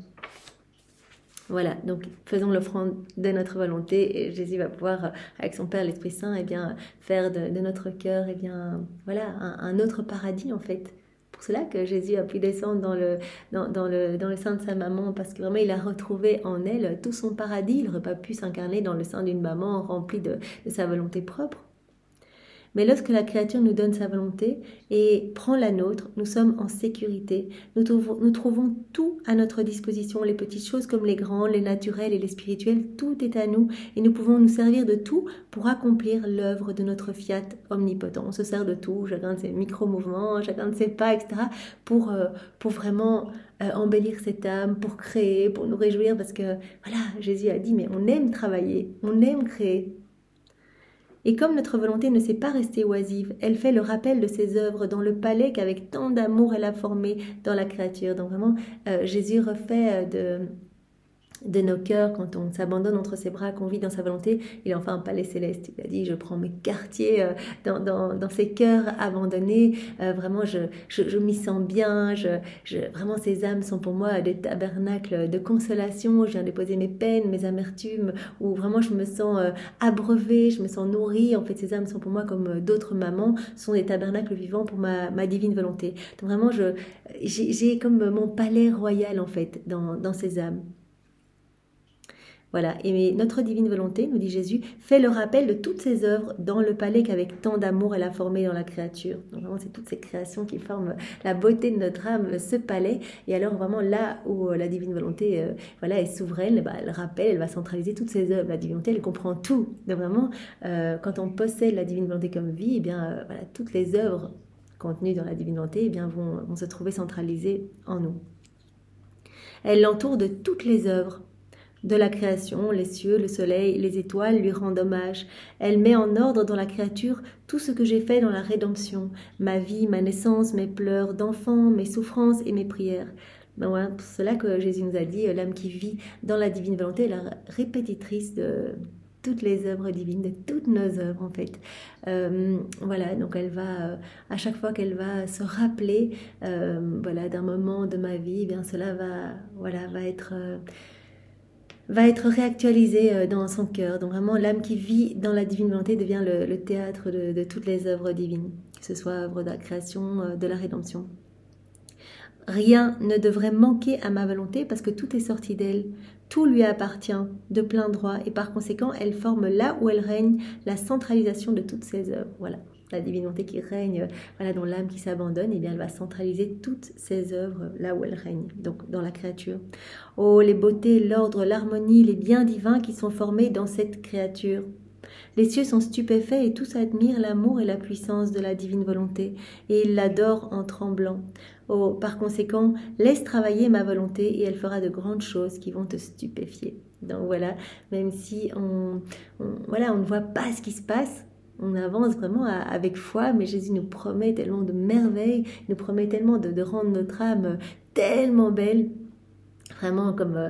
Voilà, donc faisons l'offrande de notre volonté et Jésus va pouvoir, avec son Père l'Esprit Saint, eh bien, faire de notre cœur, eh bien, voilà, un autre paradis en fait. Pour cela que Jésus a pu descendre dans le sein de sa maman, parce que vraiment il a retrouvé en elle tout son paradis. Il n'aurait pas pu s'incarner dans le sein d'une maman remplie de sa volonté propre. Mais lorsque la créature nous donne sa volonté et prend la nôtre, nous sommes en sécurité. Nous trouvons tout à notre disposition, les petites choses comme les grandes, les naturelles et les spirituelles, tout est à nous et nous pouvons nous servir de tout pour accomplir l'œuvre de notre fiat omnipotent. On se sert de tout, chacun de ses micro-mouvements, chacun de ses pas, etc. pour vraiment embellir cette âme, pour créer, pour nous réjouir, parce que voilà, Jésus a dit, mais on aime travailler, on aime créer. Et comme notre volonté ne s'est pas restée oisive, elle fait le rappel de ses œuvres dans le palais qu'avec tant d'amour elle a formé dans la créature. Donc vraiment, Jésus refait de nos cœurs, quand on s'abandonne entre ses bras, qu'on vit dans sa volonté, il en fait un palais céleste. Il a dit, je prends mes quartiers dans ces cœurs abandonnés, vraiment je m'y sens bien, vraiment ces âmes sont pour moi des tabernacles de consolation, je viens déposer mes peines, mes amertumes, où vraiment je me sens abreuvée, je me sens nourrie. En fait, ces âmes sont pour moi comme d'autres mamans, sont des tabernacles vivants pour ma divine volonté. Donc vraiment, j'ai comme mon palais royal en fait dans ces âmes. Voilà, et notre divine volonté, nous dit Jésus, fait le rappel de toutes ses œuvres dans le palais qu'avec tant d'amour elle a formé dans la créature. Donc vraiment, c'est toutes ces créations qui forment la beauté de notre âme, ce palais. Et alors vraiment là où la divine volonté voilà, est souveraine, elle rappelle, elle va centraliser toutes ses œuvres. La divine volonté, elle comprend tout. Donc vraiment, quand on possède la divine volonté comme vie, eh bien, voilà, toutes les œuvres contenues dans la divine volonté eh bien, vont se trouver centralisées en nous. Elle l'entoure de toutes les œuvres de la création, les cieux, le soleil, les étoiles lui rendent hommage. Elle met en ordre dans la créature tout ce que j'ai fait dans la rédemption, ma vie, ma naissance, mes pleurs d'enfant, mes souffrances et mes prières. Ben voilà, pour cela que Jésus nous a dit, l'âme qui vit dans la divine volonté est la répétitrice de toutes les œuvres divines, de toutes nos œuvres en fait. Voilà, donc elle va, à chaque fois qu'elle va se rappeler voilà, d'un moment de ma vie, eh bien cela va être réactualisé dans son cœur. Donc vraiment, l'âme qui vit dans la divine volonté devient le théâtre de toutes les œuvres divines, que ce soit œuvre de la création, de la rédemption. Rien ne devrait manquer à ma volonté parce que tout est sorti d'elle. Tout lui appartient de plein droit et par conséquent, elle forme là où elle règne la centralisation de toutes ses œuvres. Voilà. La divine volonté qui règne, voilà, dans l'âme qui s'abandonne, eh bien, elle va centraliser toutes ses œuvres là où elle règne, donc dans la créature. Oh, les beautés, l'ordre, l'harmonie, les biens divins qui sont formés dans cette créature. Les cieux sont stupéfaits et tous admirent l'amour et la puissance de la divine volonté, et ils l'adorent en tremblant. Oh, par conséquent, laisse travailler ma volonté et elle fera de grandes choses qui vont te stupéfier. Donc voilà, même si on ne voit pas ce qui se passe, on avance vraiment avec foi, mais Jésus nous promet tellement de merveilles, nous promet tellement de rendre notre âme tellement belle, vraiment comme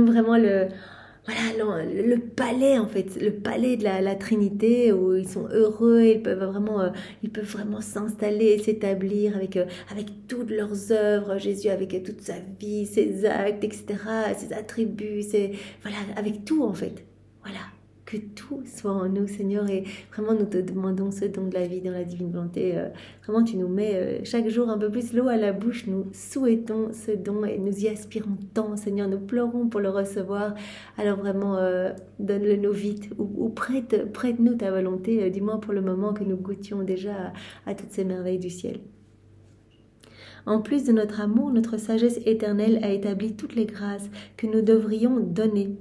vraiment le palais en fait, le palais de la Trinité où ils sont heureux, ils peuvent vraiment s'installer, s'établir avec toutes leurs œuvres, Jésus avec toute sa vie, ses actes, etc., ses attributs, voilà, avec tout en fait, voilà. Que tout soit en nous, Seigneur, et vraiment nous te demandons ce don de la vie dans la divine volonté. Vraiment, tu nous mets chaque jour un peu plus l'eau à la bouche. Nous souhaitons ce don et nous y aspirons tant, Seigneur. Nous pleurons pour le recevoir. Alors vraiment, donne-le nous vite ou prête-nous ta volonté, du moins pour le moment que nous goûtions déjà à toutes ces merveilles du ciel. En plus de notre amour, notre sagesse éternelle a établi toutes les grâces que nous devrions donner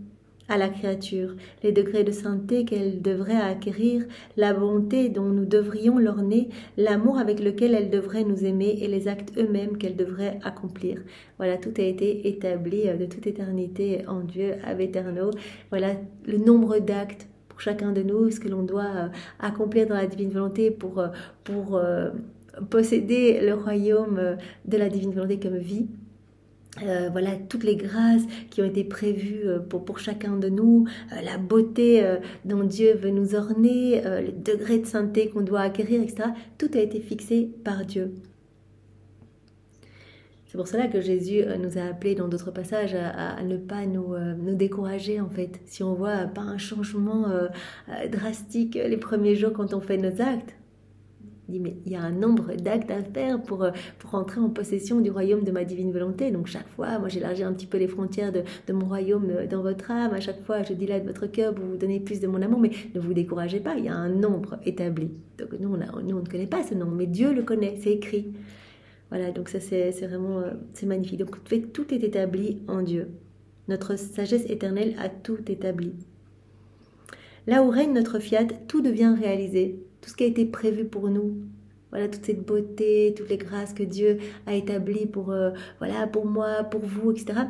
à la créature, les degrés de sainteté qu'elle devrait acquérir, la bonté dont nous devrions l'orner, l'amour avec lequel elle devrait nous aimer et les actes eux-mêmes qu'elle devrait accomplir. Voilà, tout a été établi de toute éternité en Dieu, ab aeterno. Voilà le nombre d'actes pour chacun de nous, ce que l'on doit accomplir dans la divine volonté pour posséder le royaume de la divine volonté comme vie. Voilà toutes les grâces qui ont été prévues pour chacun de nous, la beauté dont Dieu veut nous orner, les degrés de sainteté qu'on doit acquérir, etc. Tout a été fixé par Dieu. C'est pour cela que Jésus nous a appelés dans d'autres passages à ne pas nous décourager en fait. Si on voit pas un changement drastique les premiers jours quand on fait nos actes, il dit mais il y a un nombre d'actes à faire pour entrer en possession du royaume de ma divine volonté. Donc chaque fois, moi j'élargis un petit peu les frontières de mon royaume dans votre âme. À chaque fois, je dilate votre cœur pour vous donner plus de mon amour. Mais ne vous découragez pas, il y a un nombre établi. Donc nous, on ne connaît pas ce nombre, mais Dieu le connaît, c'est écrit. Voilà, donc ça c'est vraiment c'est magnifique. Donc tout est établi en Dieu. Notre sagesse éternelle a tout établi. Là où règne notre fiat, tout devient réalisé. Tout ce qui a été prévu pour nous. Voilà, toute cette beauté, toutes les grâces que Dieu a établies pour moi, pour vous, etc.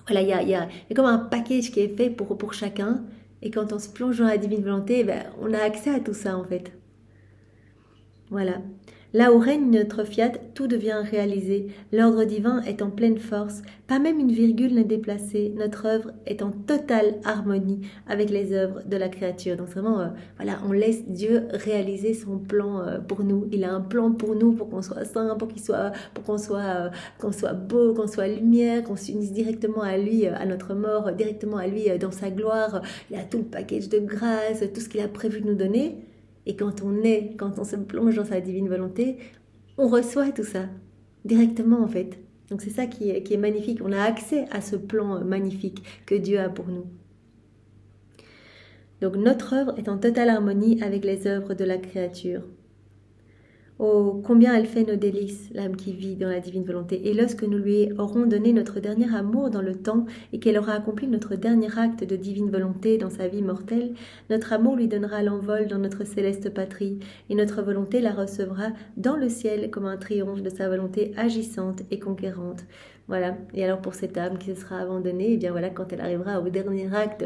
Voilà, il y a comme un package qui est fait pour chacun. Et quand on se plonge dans la divine volonté, ben, on a accès à tout ça en fait. Voilà. Là où règne notre fiat, tout devient réalisé. L'ordre divin est en pleine force. Pas même une virgule n'est déplacée. Notre œuvre est en totale harmonie avec les œuvres de la créature. Donc vraiment, voilà, on laisse Dieu réaliser son plan pour nous. Il a un plan pour nous, pour qu'on soit saint, pour qu'on soit beau, qu'on soit lumière, qu'on s'unisse directement à lui, à notre mort, directement à lui dans sa gloire. Il a tout le package de grâce, tout ce qu'il a prévu de nous donner. Et quand on se plonge dans sa divine volonté, on reçoit tout ça directement en fait. Donc c'est ça qui est magnifique. On a accès à ce plan magnifique que Dieu a pour nous. Donc notre œuvre est en totale harmonie avec les œuvres de la créature. Oh, combien elle fait nos délices, l'âme qui vit dans la divine volonté. Et lorsque nous lui aurons donné notre dernier amour dans le temps et qu'elle aura accompli notre dernier acte de divine volonté dans sa vie mortelle, notre amour lui donnera l'envol dans notre céleste patrie et notre volonté la recevra dans le ciel comme un triomphe de sa volonté agissante et conquérante. Voilà. Et alors pour cette âme qui se sera abandonnée, et bien voilà, quand elle arrivera au dernier acte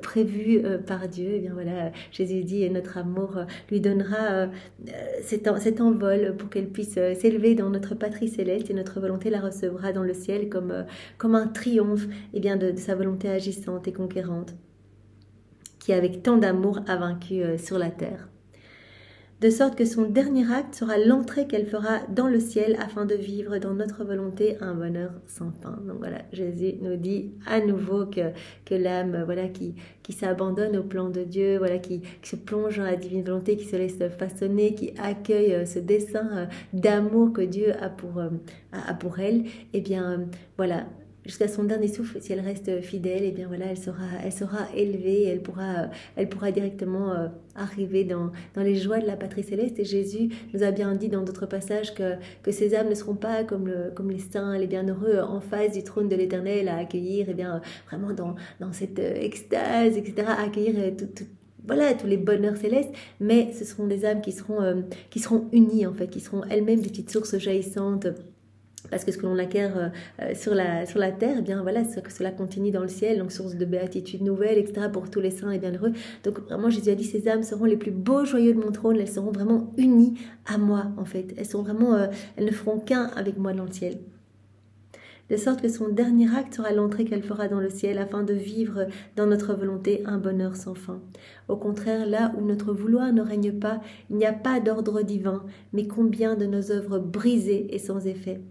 prévu par Dieu, et bien voilà, Jésus dit, notre amour lui donnera cet envol pour qu'elle puisse s'élever dans notre patrie céleste et notre volonté la recevra dans le ciel comme un triomphe et bien de sa volonté agissante et conquérante qui avec tant d'amour a vaincu sur la terre. De sorte que son dernier acte sera l'entrée qu'elle fera dans le ciel afin de vivre dans notre volonté un bonheur sans fin. Donc voilà, Jésus nous dit à nouveau que l'âme voilà, qui s'abandonne au plan de Dieu, voilà, qui se plonge dans la divine volonté, qui se laisse façonner, qui accueille ce dessein d'amour que Dieu a pour elle, et bien voilà, jusqu'à son dernier souffle, si elle reste fidèle, et bien voilà, elle sera élevée, elle pourra directement arriver dans les joies de la patrie céleste. Et Jésus nous a bien dit dans d'autres passages que ces âmes ne seront pas comme les saints, les bienheureux en face du trône de l'Éternel à accueillir, et bien vraiment dans cette extase, etc., à accueillir voilà, tous les bonheurs célestes, mais ce seront des âmes qui seront unies en fait, qui seront elles-mêmes des petites sources jaillissantes. Parce que ce que l'on acquiert sur la terre, eh bien voilà, que cela continue dans le ciel, donc source de béatitude nouvelle, etc. pour tous les saints et bienheureux. Donc vraiment, Jésus a dit, ces âmes seront les plus beaux joyaux de mon trône, elles seront vraiment unies à moi en fait. Elles ne feront qu'un avec moi dans le ciel. De sorte que son dernier acte sera l'entrée qu'elle fera dans le ciel afin de vivre dans notre volonté un bonheur sans fin. Au contraire, là où notre vouloir ne règne pas, il n'y a pas d'ordre divin, mais combien de nos œuvres brisées et sans effet.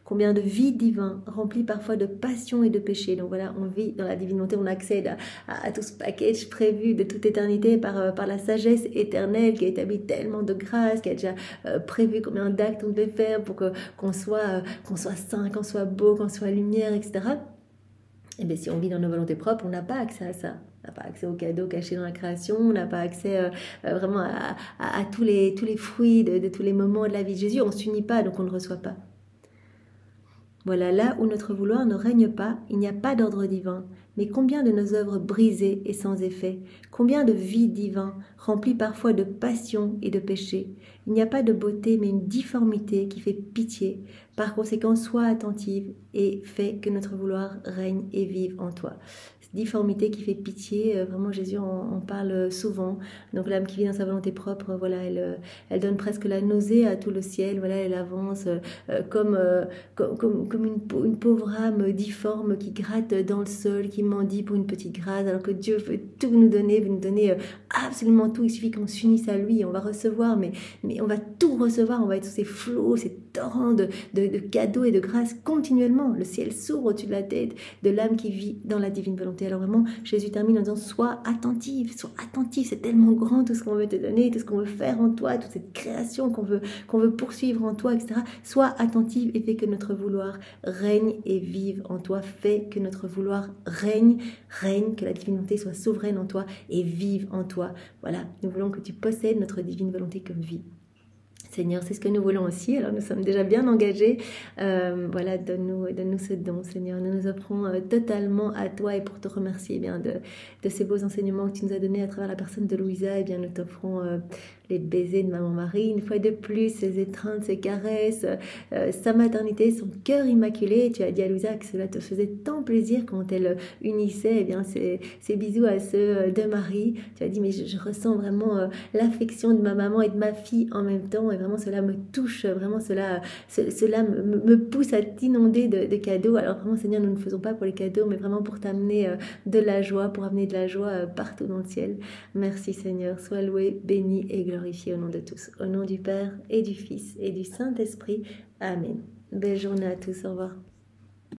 Combien de vies divines remplies parfois de passion et de péché. Donc voilà, on vit dans la divine volonté, on accède à tout ce package prévu de toute éternité par la sagesse éternelle qui a établi tellement de grâce, qui a déjà prévu combien d'actes on devait faire pour qu'on soit saint, qu'on soit beau, qu'on soit lumière, etc. Et bien si on vit dans nos volontés propres, on n'a pas accès à ça. On n'a pas accès aux cadeaux cachés dans la création, on n'a pas accès vraiment à tous les fruits de tous les moments de la vie de Jésus. On ne s'unit pas, donc on ne reçoit pas. Voilà, là où notre vouloir ne règne pas, il n'y a pas d'ordre divin. Mais combien de nos œuvres brisées et sans effet, combien de vies divines remplies parfois de passion et de péché. Il n'y a pas de beauté, mais une difformité qui fait pitié. Par conséquent, sois attentive et fais que notre vouloir règne et vive en toi. Difformité qui fait pitié, vraiment Jésus en parle souvent. Donc l'âme qui vit dans sa volonté propre, voilà, elle donne presque la nausée à tout le ciel, voilà, elle avance comme une pauvre âme difforme qui gratte dans le sol, qui mendie pour une petite grâce, alors que Dieu veut tout nous donner, absolument tout. Il suffit qu'on s'unisse à lui, on va recevoir, mais on va tout recevoir, on va être sous ces flots, c'est torrent de cadeaux et de grâces continuellement. Le ciel s'ouvre au-dessus de la tête de l'âme qui vit dans la divine volonté. Alors vraiment, Jésus termine en disant, sois attentif, c'est tellement grand tout ce qu'on veut te donner, tout ce qu'on veut faire en toi, toute cette création qu'on veut poursuivre en toi, etc. Sois attentif et fais que notre vouloir règne et vive en toi. Fais que notre vouloir règne, que la divine volonté soit souveraine en toi et vive en toi. Voilà, nous voulons que tu possèdes notre divine volonté comme vie. Seigneur, c'est ce que nous voulons aussi. Alors nous sommes déjà bien engagés. Voilà, donne-nous ce don, Seigneur. Nous nous offrons totalement à toi et pour te remercier bien de ces beaux enseignements que tu nous as donnés à travers la personne de Louisa. Et bien nous t'offrons les baisers de Maman Marie, une fois de plus, ses étreintes, ses caresses, sa maternité, son cœur immaculé. Et tu as dit à Louisa que cela te faisait tant plaisir quand elle unissait bien ses bisous à ceux de Marie. Tu as dit, mais je ressens vraiment l'affection de ma maman et de ma fille en même temps. Et vraiment, cela me touche, vraiment, cela me pousse à t'inonder de cadeaux. Alors vraiment, Seigneur, nous ne faisons pas pour les cadeaux, mais vraiment pour t'amener de la joie, pour amener de la joie partout dans le ciel. Merci, Seigneur. Sois loué, béni et glorifié au nom de tous. Au nom du Père et du Fils et du Saint-Esprit. Amen. Belle journée à tous. Au revoir.